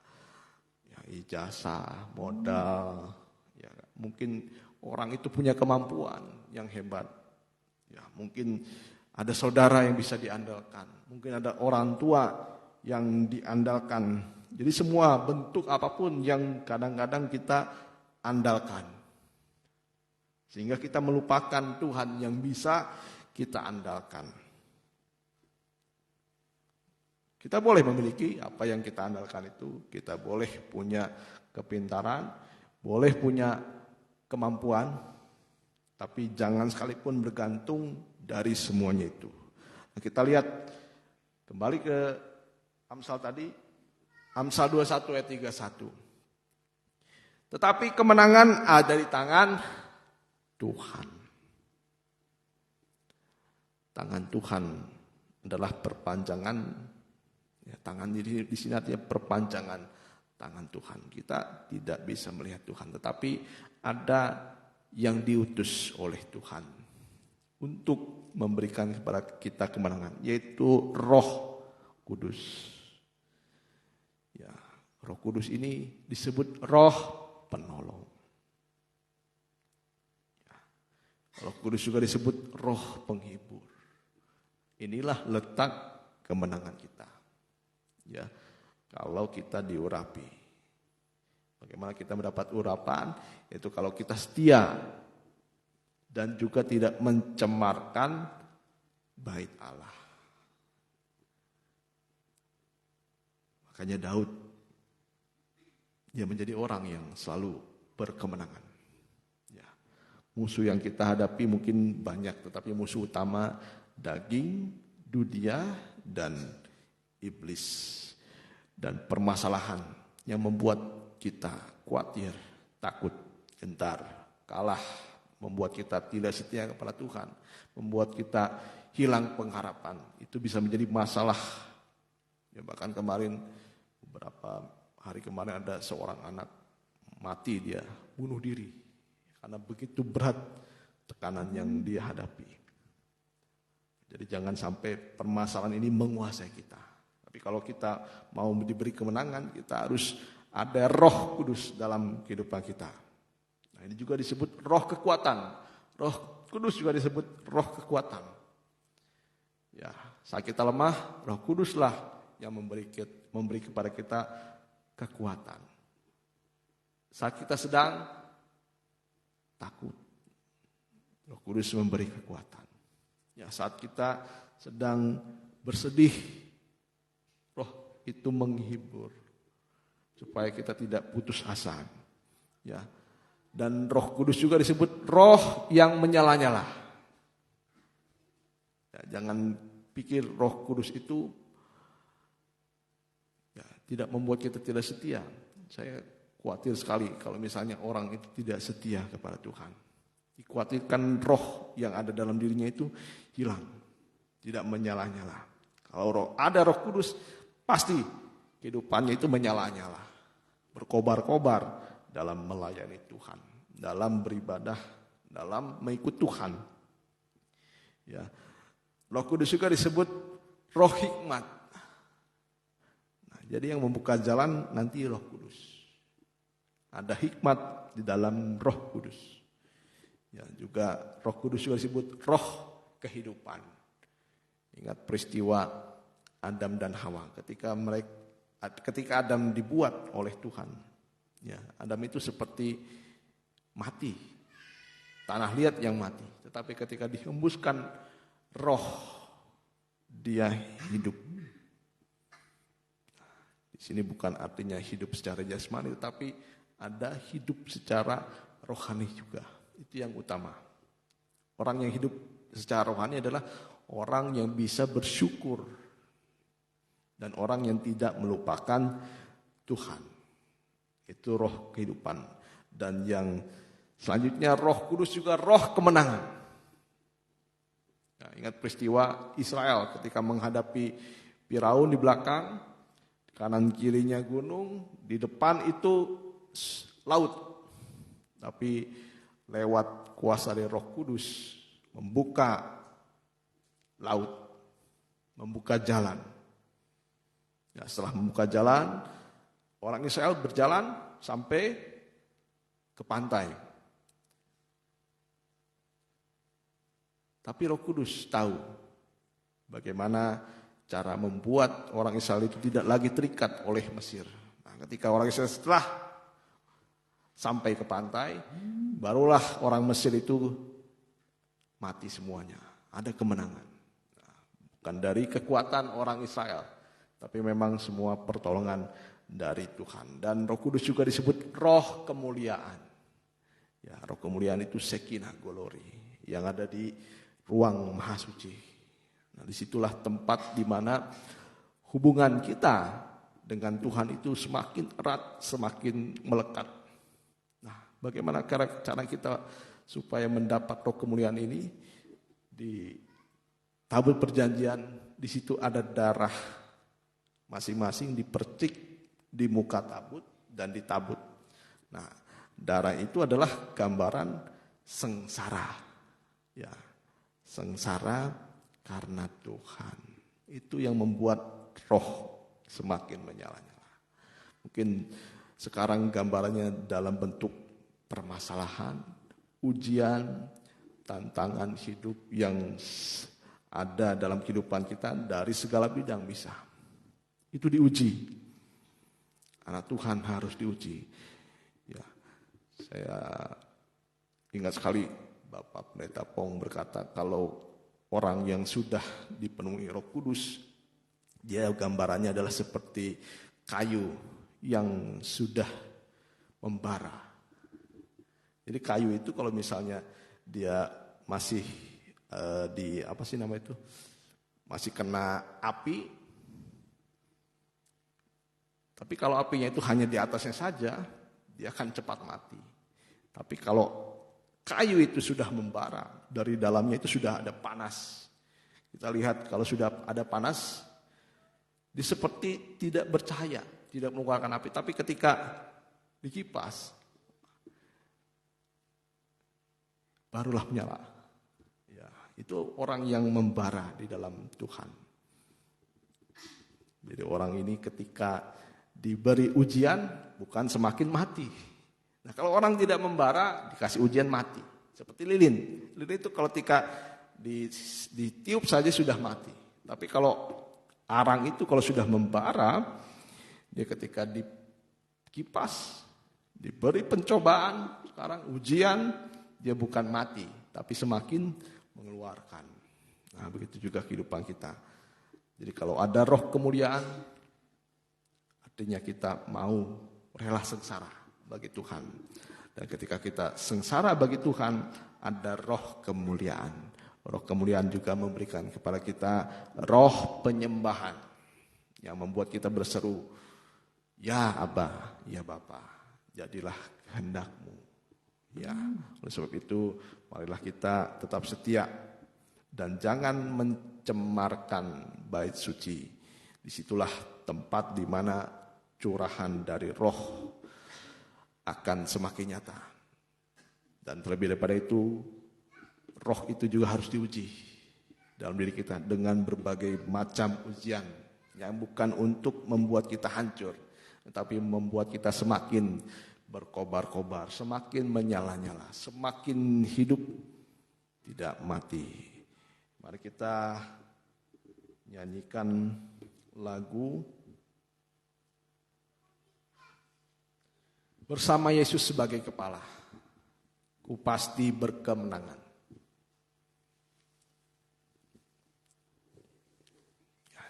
ya, ijazah, modal. Ya, mungkin orang itu punya kemampuan yang hebat. Ya, mungkin ada saudara yang bisa diandalkan. Mungkin ada orang tua yang diandalkan. Jadi semua bentuk apapun yang kadang-kadang kita andalkan. Sehingga kita melupakan Tuhan yang bisa kita andalkan. Kita boleh memiliki apa yang kita andalkan itu. Kita boleh punya kepintaran, boleh punya kemampuan, tapi jangan sekalipun bergantung dari semuanya itu. Nah, kita lihat kembali ke Amsal tadi, Amsal 21 ayat 31. Tetapi kemenangan ada di tangan Tuhan. Tangan Tuhan adalah perpanjangan, ya, tangan di sini artinya perpanjangan tangan Tuhan. Kita tidak bisa melihat Tuhan, tetapi ada yang diutus oleh Tuhan untuk memberikan kepada kita kemenangan, yaitu Roh Kudus. Ya, Roh Kudus ini disebut Roh Penolong. Roh Kudus juga disebut Roh Penghibur. Inilah letak kemenangan kita. Ya, kalau kita diurapi. Bagaimana kita mendapat urapan? Itu kalau kita setia dan juga tidak mencemarkan bait Allah. Makanya Daud, dia menjadi orang yang selalu berkemenangan. Musuh yang kita hadapi mungkin banyak, tetapi musuh utama daging, dunia, dan iblis. Dan permasalahan yang membuat kita khawatir, takut, gentar, kalah, membuat kita tidak setia kepada Tuhan, membuat kita hilang pengharapan. Itu bisa menjadi masalah. Ya, bahkan kemarin, beberapa hari kemarin ada seorang anak mati, dia bunuh diri. Karena begitu berat tekanan yang dia hadapi. Jadi jangan sampai permasalahan ini menguasai kita. Tapi kalau kita mau diberi kemenangan, kita harus ada Roh Kudus dalam kehidupan kita. Nah, ini juga disebut roh kekuatan. Roh Kudus juga disebut roh kekuatan. Ya, saat kita lemah, Roh Kuduslah yang memberi kepada kita kekuatan. Saat kita sedang takut, Roh Kudus memberi kekuatan. Ya, saat kita sedang bersedih, Roh itu menghibur supaya kita tidak putus asa. Ya. Dan Roh Kudus juga disebut roh yang menyala-nyala. Ya, jangan pikir Roh Kudus itu ya, tidak membuat kita tidak setia. Saya khawatir sekali kalau misalnya orang itu tidak setia kepada Tuhan. Dikhawatirkan roh yang ada dalam dirinya itu hilang, tidak menyala-nyala. Kalau ada Roh Kudus, pasti kehidupannya itu menyala-nyala, berkobar-kobar dalam melayani Tuhan, dalam beribadah, dalam mengikut Tuhan. Ya, Roh Kudus juga disebut Roh Hikmat. Nah, jadi yang membuka jalan nanti Roh Kudus. Ada hikmat di dalam Roh Kudus. Ya, juga Roh Kudus juga disebut roh kehidupan. Ingat peristiwa Adam dan Hawa ketika Adam dibuat oleh Tuhan. Ya, Adam itu seperti mati, tanah liat yang mati. Tetapi ketika dihembuskan roh, dia hidup. Sini bukan artinya hidup secara jasmani, tetapi ada hidup secara rohani juga. Itu yang utama. Orang yang hidup secara rohani adalah orang yang bisa bersyukur dan orang yang tidak melupakan Tuhan. Itu roh kehidupan. Dan yang selanjutnya Roh Kudus juga roh kemenangan. Nah, ingat peristiwa Israel ketika menghadapi Firaun di belakang, kanan kirinya gunung, di depan itu laut. Tapi lewat kuasa dari Roh Kudus membuka laut, membuka jalan. Ya, setelah membuka jalan, orang Israel berjalan sampai ke pantai. Tapi Roh Kudus tahu bagaimana cara membuat orang Israel itu tidak lagi terikat oleh Mesir. Nah, ketika orang Israel setelah sampai ke pantai, barulah orang Mesir itu mati semuanya. Ada kemenangan. Nah, bukan dari kekuatan orang Israel, tapi memang semua pertolongan dari Tuhan. Dan Roh Kudus juga disebut roh kemuliaan. Ya, roh kemuliaan itu Shekinah Glory yang ada di ruang Maha Suci. Nah, disitulah tempat di mana hubungan kita dengan Tuhan itu semakin erat, semakin melekat. Nah, bagaimana cara kita supaya mendapat roh kemuliaan ini? Di tabut perjanjian, di situ ada darah masing-masing dipercik di muka tabut dan di tabut. Nah, darah itu adalah gambaran sengsara. Ya, sengsara karena Tuhan. Itu yang membuat roh semakin menyala-nyala. Mungkin sekarang gambarannya dalam bentuk permasalahan, ujian, tantangan hidup yang ada dalam kehidupan kita dari segala bidang bisa. Itu diuji. Anak Tuhan harus diuji. Ya, saya ingat sekali Bapak Pendeta Pong berkata kalau orang yang sudah dipenuhi Roh Kudus, dia gambarannya adalah seperti kayu yang sudah membara. Jadi kayu itu kalau misalnya dia masih masih kena api, tapi kalau apinya itu hanya di atasnya saja, dia akan cepat mati. Tapi kalau kayu itu sudah membara, dari dalamnya itu sudah ada panas. Kita lihat kalau sudah ada panas, dia seperti tidak bercahaya, tidak mengeluarkan api. Tapi ketika dikipas, barulah menyala. Ya, itu orang yang membara di dalam Tuhan. Jadi orang ini ketika diberi ujian bukan semakin mati. Nah, kalau orang tidak membara dikasih ujian mati. Seperti lilin. Lilin itu kalau ketika ditiup saja sudah mati. Tapi kalau arang itu kalau sudah membara, dia ketika dikipas, diberi pencobaan, sekarang ujian, dia bukan mati, tapi semakin mengeluarkan. Nah, begitu juga kehidupan kita. Jadi kalau ada roh kemuliaan, artinya kita mau rela sengsara bagi Tuhan. Dan ketika kita sengsara bagi Tuhan, ada roh kemuliaan. Roh kemuliaan juga memberikan kepada kita roh penyembahan yang membuat kita berseru, ya Aba, ya Bapa, jadilah kehendak-Mu. Ya, oleh sebab itu marilah kita tetap setia dan jangan mencemarkan bait suci. Disitulah tempat di mana curahan dari roh akan semakin nyata. Dan terlebih daripada itu, roh itu juga harus diuji dalam diri kita dengan berbagai macam ujian yang bukan untuk membuat kita hancur, tetapi membuat kita semakin berkobar-kobar, semakin menyala-nyala, semakin hidup, tidak mati. Mari kita nyanyikan lagu Bersama Yesus sebagai Kepala. Ku pasti berkemenangan.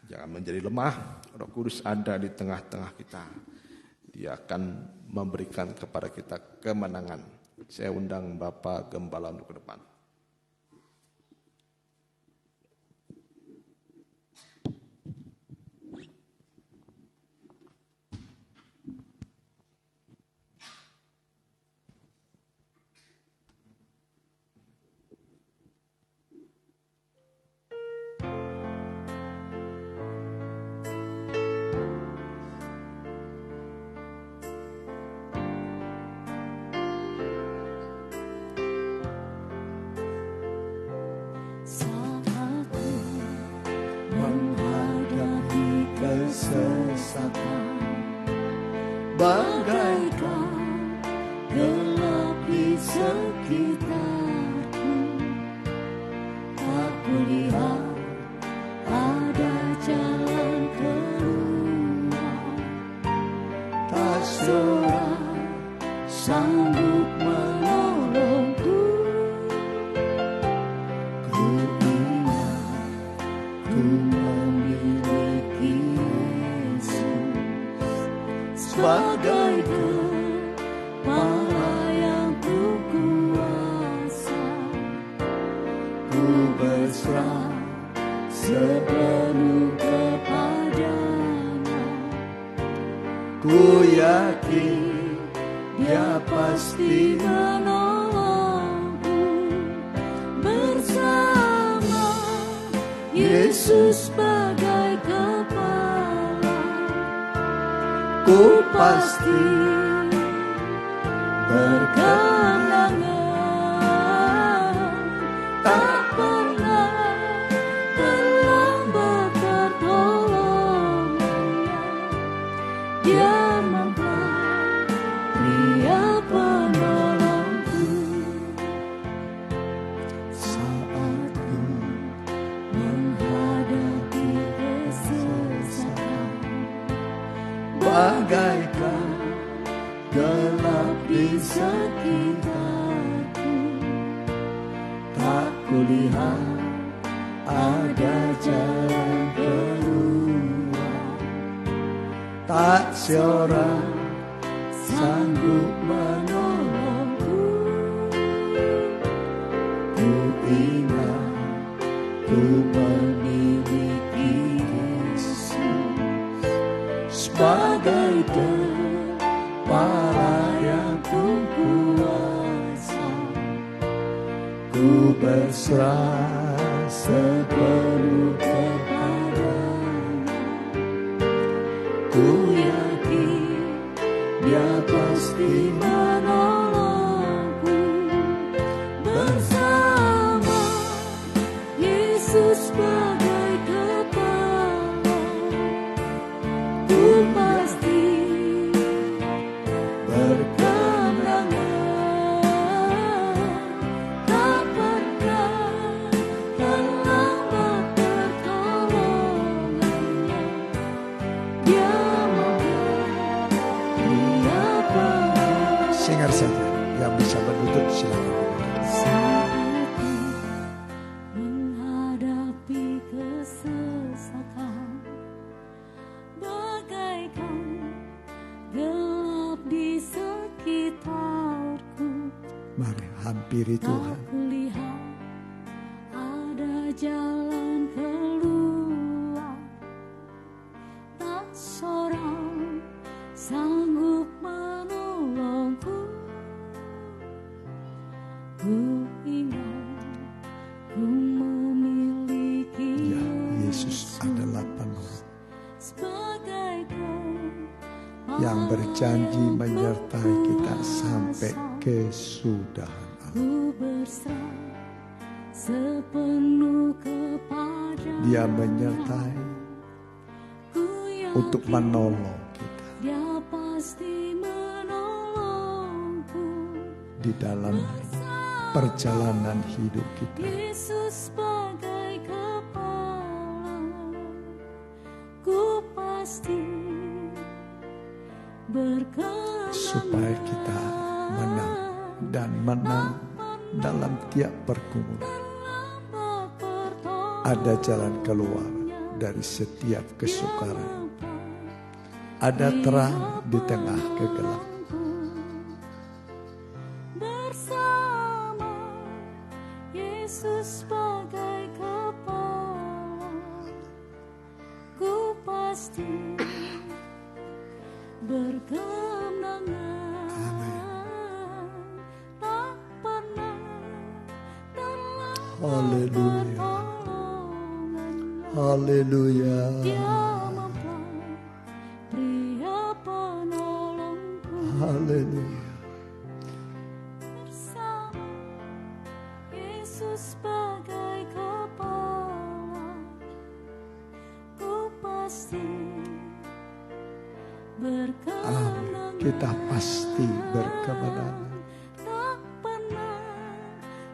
Jangan menjadi lemah. Roh Kudus ada di tengah-tengah kita. Dia akan memberikan kepada kita kemenangan. Saya undang Bapak Gembala untuk ke depan. Kesesatan bagaikan gelap di sekitarku, tak kulihat ada jalan keluar, tak seorang sanggup menolongku. Ku ingat ku memiliki sebagai kepala yang berkuasa, ku berserah sepenuh kepadanya. Ku yakin Dia pasti menolongku, bersama Yesus sebagai kepala. Ku pasti berkemenangan, tak pernah terlambat pertolongannya. Dia membuat Dia penolongku saat ku menghadapi kesesatan. Bagaikan gelap di sekitarku, tak kulihat ada jalan keluar, tak seorang sanggup menolongku. Ku ingat ku memiliki Yesus sebagai kepala yang berkuasa. Ku berserah sepenuh kepadanya. Ku yakin Dia pasti menolongku, bersama Yesus sebagai kepala. Ku pasti berkemenangan, tak pernah terlambat pertolongannya. Dia membuat Dia penolong. Singer saja yang bisa berlutut, silakan. Saat menghadapi kesesatan, bagaikan gelap di sekitarku. Mari hampiri Tuhan. Tak kulihat ada jalan keluar, tak seorang sanggup menolongku. Ku ingat ku memiliki Yesus adalah penolong yang berjanji menyertai kita sampai kesudahan alam. Dia menyertai untuk menolong kita di dalam perjalanan hidup kita. Yesus sebagai kepala, ku pasti berkemenangan, supaya kita menang dan menang dalam tiap pergumulan. Ada jalan keluar dari setiap kesukaran. Ada terang di tengah kegelapan. Bersama Yesus sebagai kepala, ku pasti berkemenangan. Tak pernah terlambat pertolongannya. Haleluya. Dia mempelai pria penolongku. Haleluya. Bersama Yesus sebagai kepala, ku pasti berkemenangan. Kita pasti berkemenangan. Tak pernah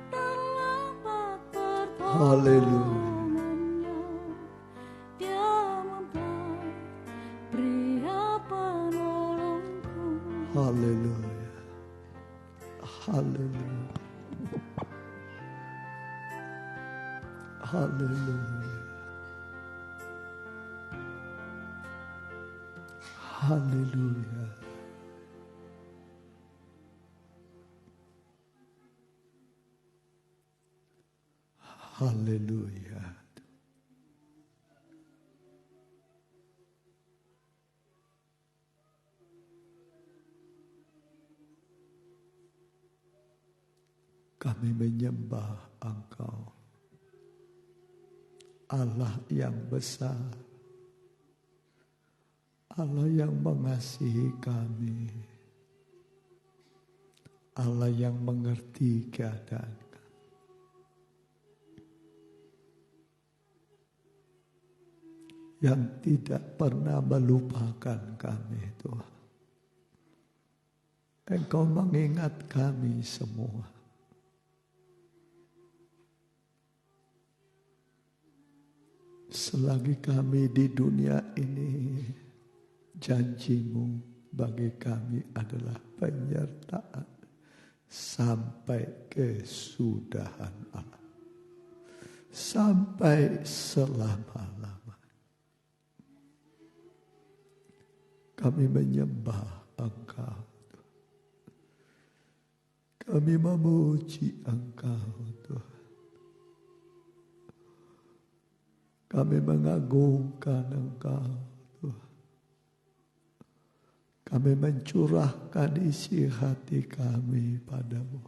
terlambat Haleluya. pertolongannya. Dia mempelai pria penolongku. Haleluya. Haleluya. Haleluya. Haleluya. Haleluya. Kami menyembah Engkau, Allah yang besar, Allah yang mengasihi kami, Allah yang mengerti keadaan kami. Yang tidak pernah melupakan kami, Tuhan. Engkau mengingat kami semua. Selagi kami di dunia ini, janji-Mu bagi kami adalah penyertaan sampai kesudahan alam, sampai selama-lamanya. Kami menyembah Engkau, kami memuji Engkau, Tuhan. Kami mengagungkan Engkau, Tuhan. Kami mencurahkan isi hati kami padamu.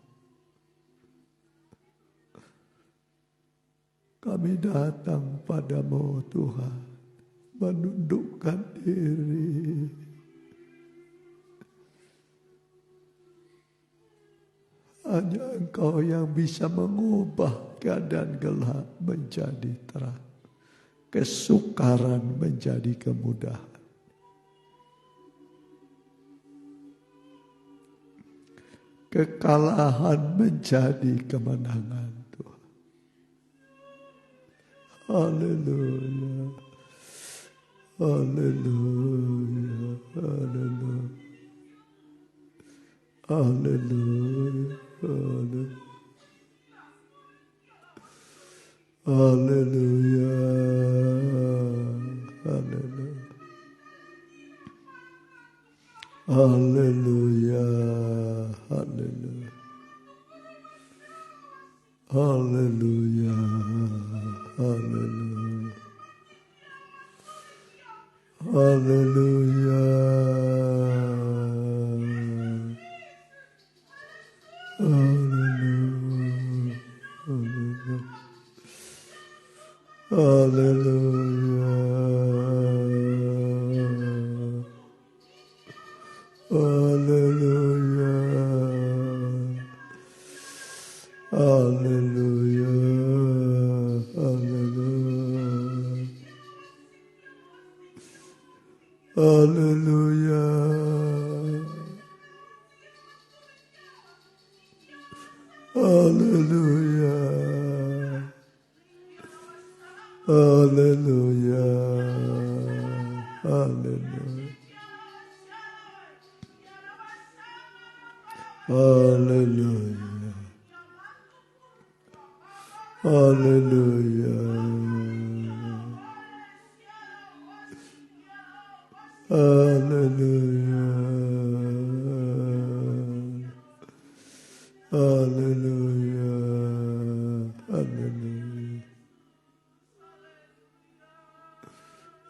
Kami datang padamu, Tuhan, menundukkan diri. Hanya Engkau yang bisa mengubah keadaan gelap menjadi terang, kesukaran menjadi kemudahan. Kekalahan menjadi kemenangan, Tuhan. Haleluya. Haleluya. Haleluya. Haleluya. Haleluya. Haleluya. Haleluya. Haleluya. Haleluya. Haleluya. Haleluya. Haleluya. Haleluya. Haleluya. Haleluya. Haleluya. Haleluya. Haleluya. Haleluya. Haleluya. Haleluya. Haleluya.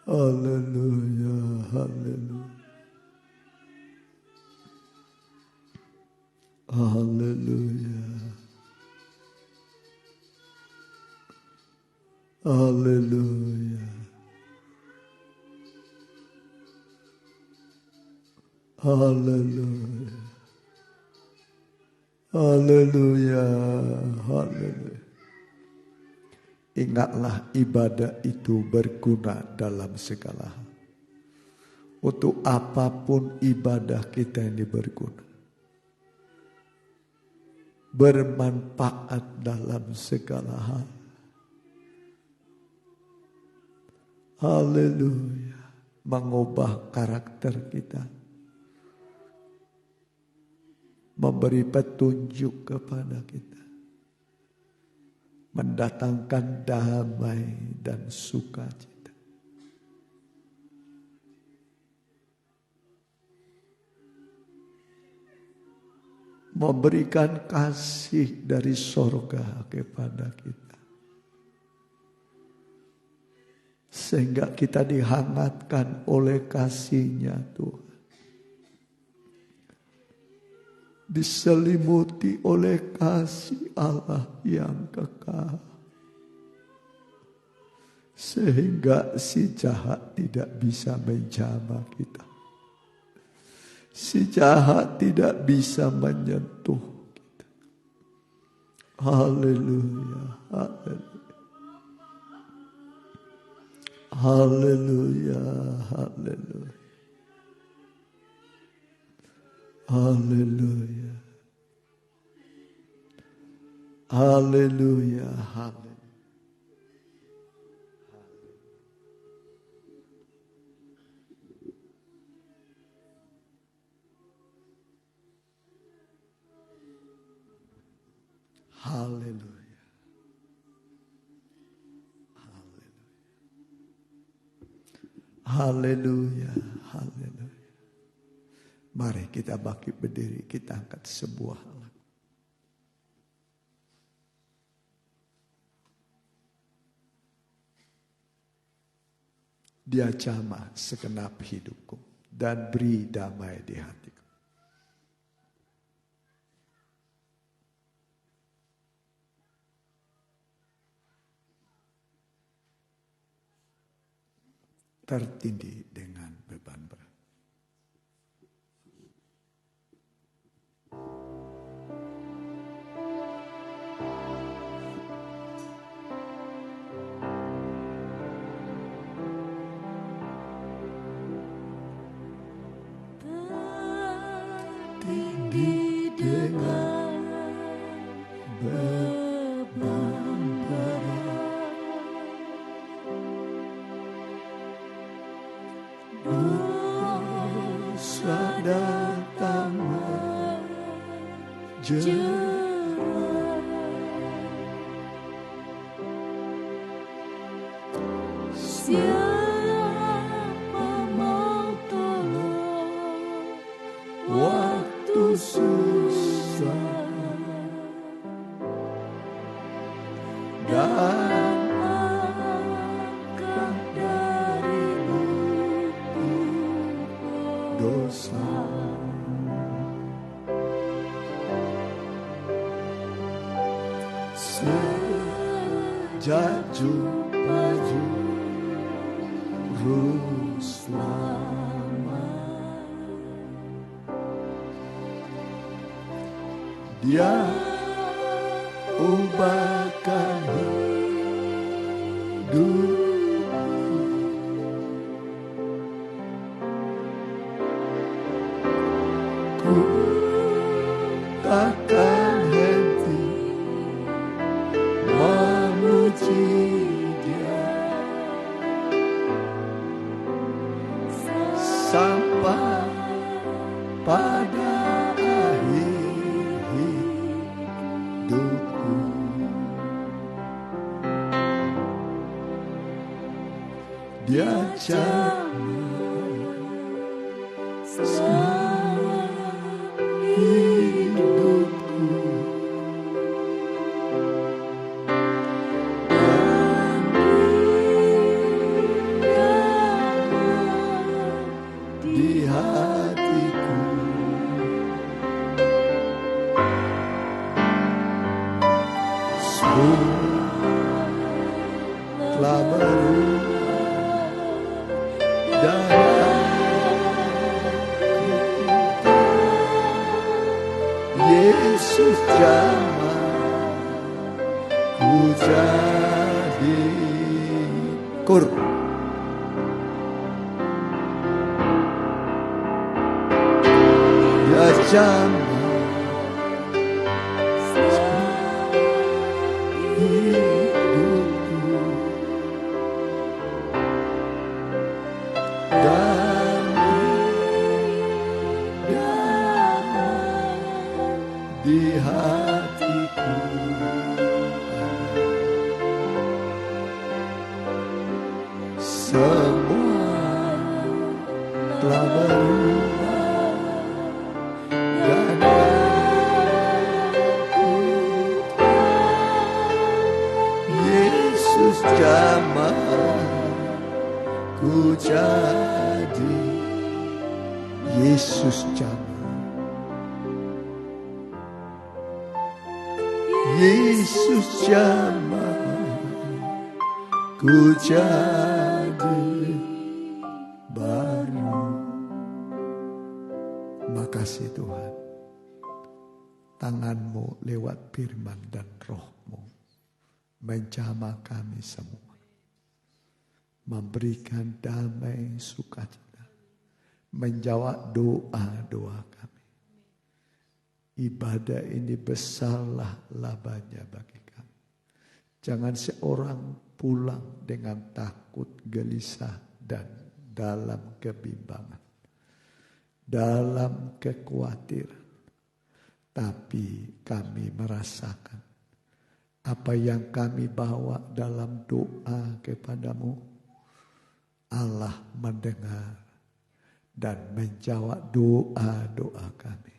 Haleluya. Haleluya. Haleluya. Haleluya. Haleluya. Haleluya. Haleluya. Ingatlah ibadah itu berguna dalam segala hal. Untuk apapun ibadah kita ini berguna. Bermanfaat dalam segala hal. Haleluya. Mengubah karakter kita. Memberi petunjuk kepada kita. Mendatangkan damai dan sukacita. Memberikan kasih dari sorga kepada kita. Sehingga kita dihangatkan oleh kasih-Nya Tuhan. Diselimuti oleh kasih Allah yang kekal. Sehingga si jahat tidak bisa menjamah kita. Si jahat tidak bisa menyentuh kita. Haleluya. Haleluya. Haleluya. Haleluya. Haleluya. Haleluya. Haleluya. Haleluya. Haleluya. Haleluya. Mari kita bangkit berdiri, kita angkat sebuah lagu. Dia jamah segenap hidupku dan beri damai di hatiku. Tertindih dengan beban berat. Tertindih dengan beban berat. Dosa datang menjerat. Siapa mau tolong waktu susah dan angkat dari dosa. Sejak jumpa juru selamat, Dia ubahkan hidupku. Ku takkan henti memuji Dia sampai pada akhir hidupku. Dia jamah Yesus jamah ku jadi kur. Ya jamah hidupku dan damai di hatiku. Semua telah berubah dan aku Yesus jamah ku jadi. Yesus jamah, Yesus jamah ku jadi baru. Makasih Tuhan, tangan-Mu lewat firman dan Roh-Mu menjamah kami semua, memberikan damai sukacita, menjawab doa-doa kami. Ibadah ini besarlah labanya bagi kami. Jangan seorang pulang dengan takut, gelisah, dan dalam kebimbangan, dalam kekhawatiran. Tapi kami merasakan apa yang kami bawa dalam doa kepadamu, Allah mendengar dan menjawab doa-doa kami.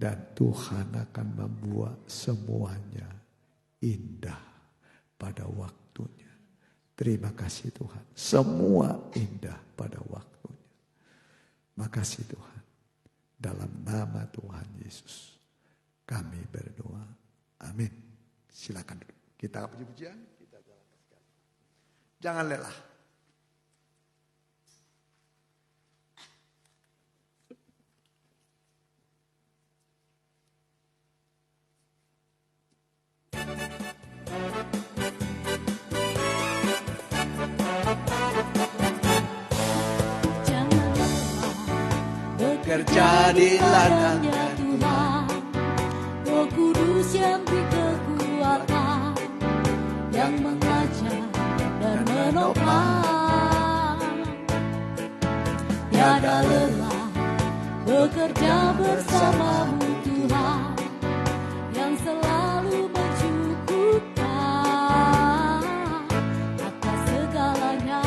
Dan Tuhan akan membuat semuanya indah pada waktunya. Terima kasih Tuhan. Semua indah pada waktunya. Makasih Tuhan. Dalam nama Tuhan Yesus kami berdoa. Amin. Silakan duduk. Kita puji-pujian, kita jalankan sekali. Jangan lelah. Bekerja di ladangnya Tuhan, Roh Kudus yang beri kekuatan, yang mengajar dan menopang. Tiada lelah bekerja bersamamu Tuhan, yang selalu mencukupkan atas segalanya.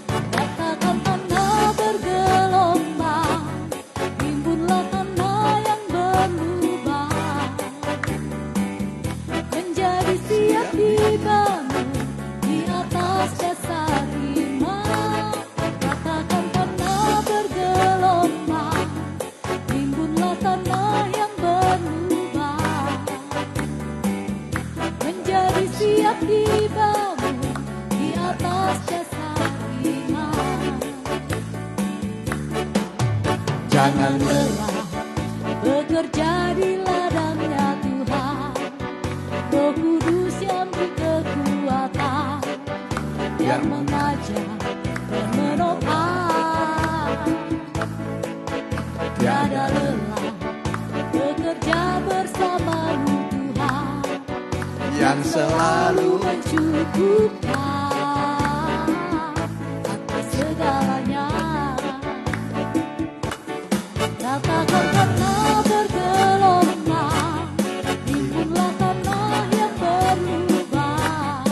Katakan tanah bergelombang, timbunlah tanah yang berlubang, menjadi siap dibangun di atas dasar iman. Katakan tanah bergelombang, timbunlah tanah yang berlubang, menjadi siap dibangun di atas dasar iman. Jangan lelah bekerja di ladangnya Tuhan, Roh Kudus yang beri kekuatan, yang mengajar dan menopang. Tiada lelah bekerja bersamamu Tuhan, yang selalu mencukupkan atas segalanya. Katakan tanah bergelombang, timbunlah tanah yang berlubang,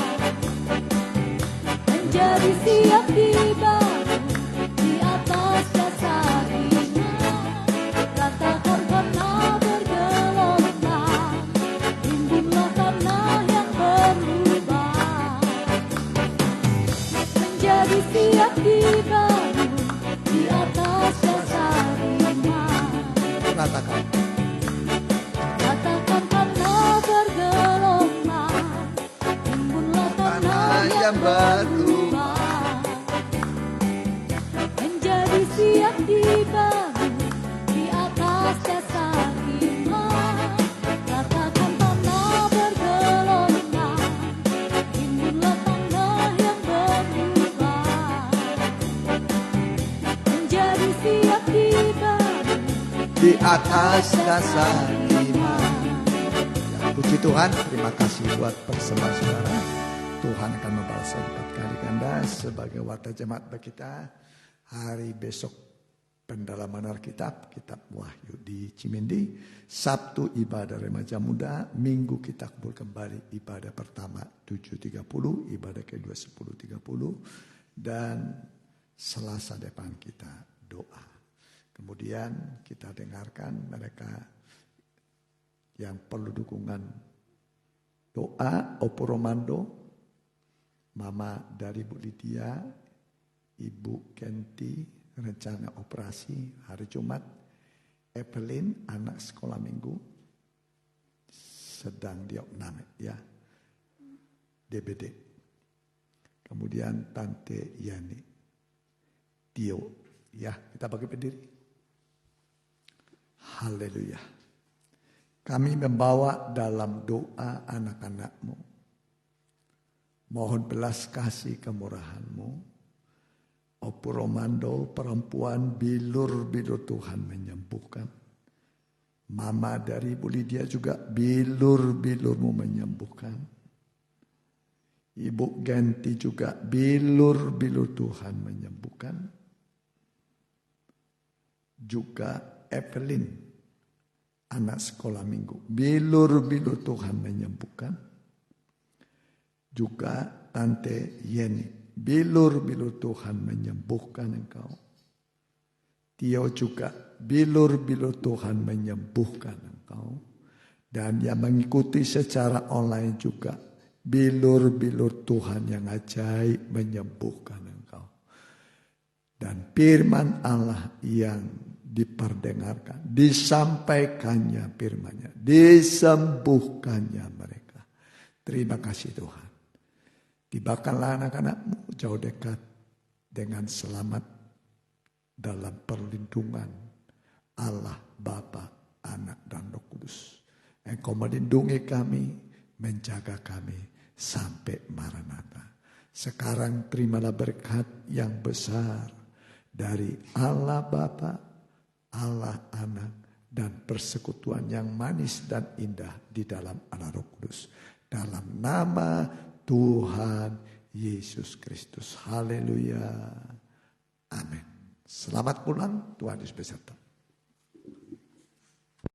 menjadi siap dibangun di atas dasar iman. Katakan tanah bergelombang, timbunlah tanah yang berlubang, menjadi siap dibangun di atas dasar iman. katakan. Katakan tanah bergelombang, timbunlah tanah yang berlubang, menjadi siap dibangun di atas dasar di atas dasar iman. Ya, puji Tuhan, terima kasih buat persembahan saudara. Tuhan akan membalas 4 kali ganda sebagai warta jemaat bagi kita. Hari besok pendalaman Alkitab, Kitab Wahyu di Cimindi. Sabtu ibadah remaja muda. Minggu kita kumpul kembali ibadah pertama 7.30, ibadah kedua 10.30. Dan Selasa depan kita doa. Kemudian kita dengarkan mereka yang perlu dukungan doa, Opo Romando, Mama dari Bu Lydia, Ibu Kenti, rencana operasi hari Jumat. Evelyn, anak sekolah minggu, sedang diopname ya, DBD. Kemudian Tante Yani, Tio, ya kita bagi berdiri. Haleluya. Kami membawa dalam doa anak-anakmu. Mohon belas kasih kemurahan-Mu. Opo Romando, perempuan bilur-bilur Tuhan menyembuhkan. Mama dari Bu Lydia juga bilur-bilur-Mu menyembuhkan. Ibu Genti juga bilur-bilur Tuhan menyembuhkan. Juga Evelyn, anak sekolah minggu, bilur-bilur Tuhan menyembuhkan. Juga Tante Yeni, bilur-bilur Tuhan menyembuhkan engkau. Tio juga bilur-bilur Tuhan menyembuhkan engkau. Dan yang mengikuti secara online juga bilur-bilur Tuhan yang ajaib menyembuhkan engkau. Dan firman Allah yang diperdengarkan, disampaikannya firman-Nya, disembuhkannya mereka. Terima kasih Tuhan. Tibakanlah anak-anakmu jauh dekat dengan selamat dalam perlindungan Allah Bapa, Anak dan Roh Kudus. Engkau melindungi kami, menjaga kami sampai Maranatha. Sekarang terimalah berkat yang besar dari Allah Bapa, Allah Anak, dan persekutuan yang manis dan indah di dalam Anak Roh Kudus. Dalam nama Tuhan Yesus Kristus. Haleluya. Amin. Selamat pulang. Tuhan Yesus beserta.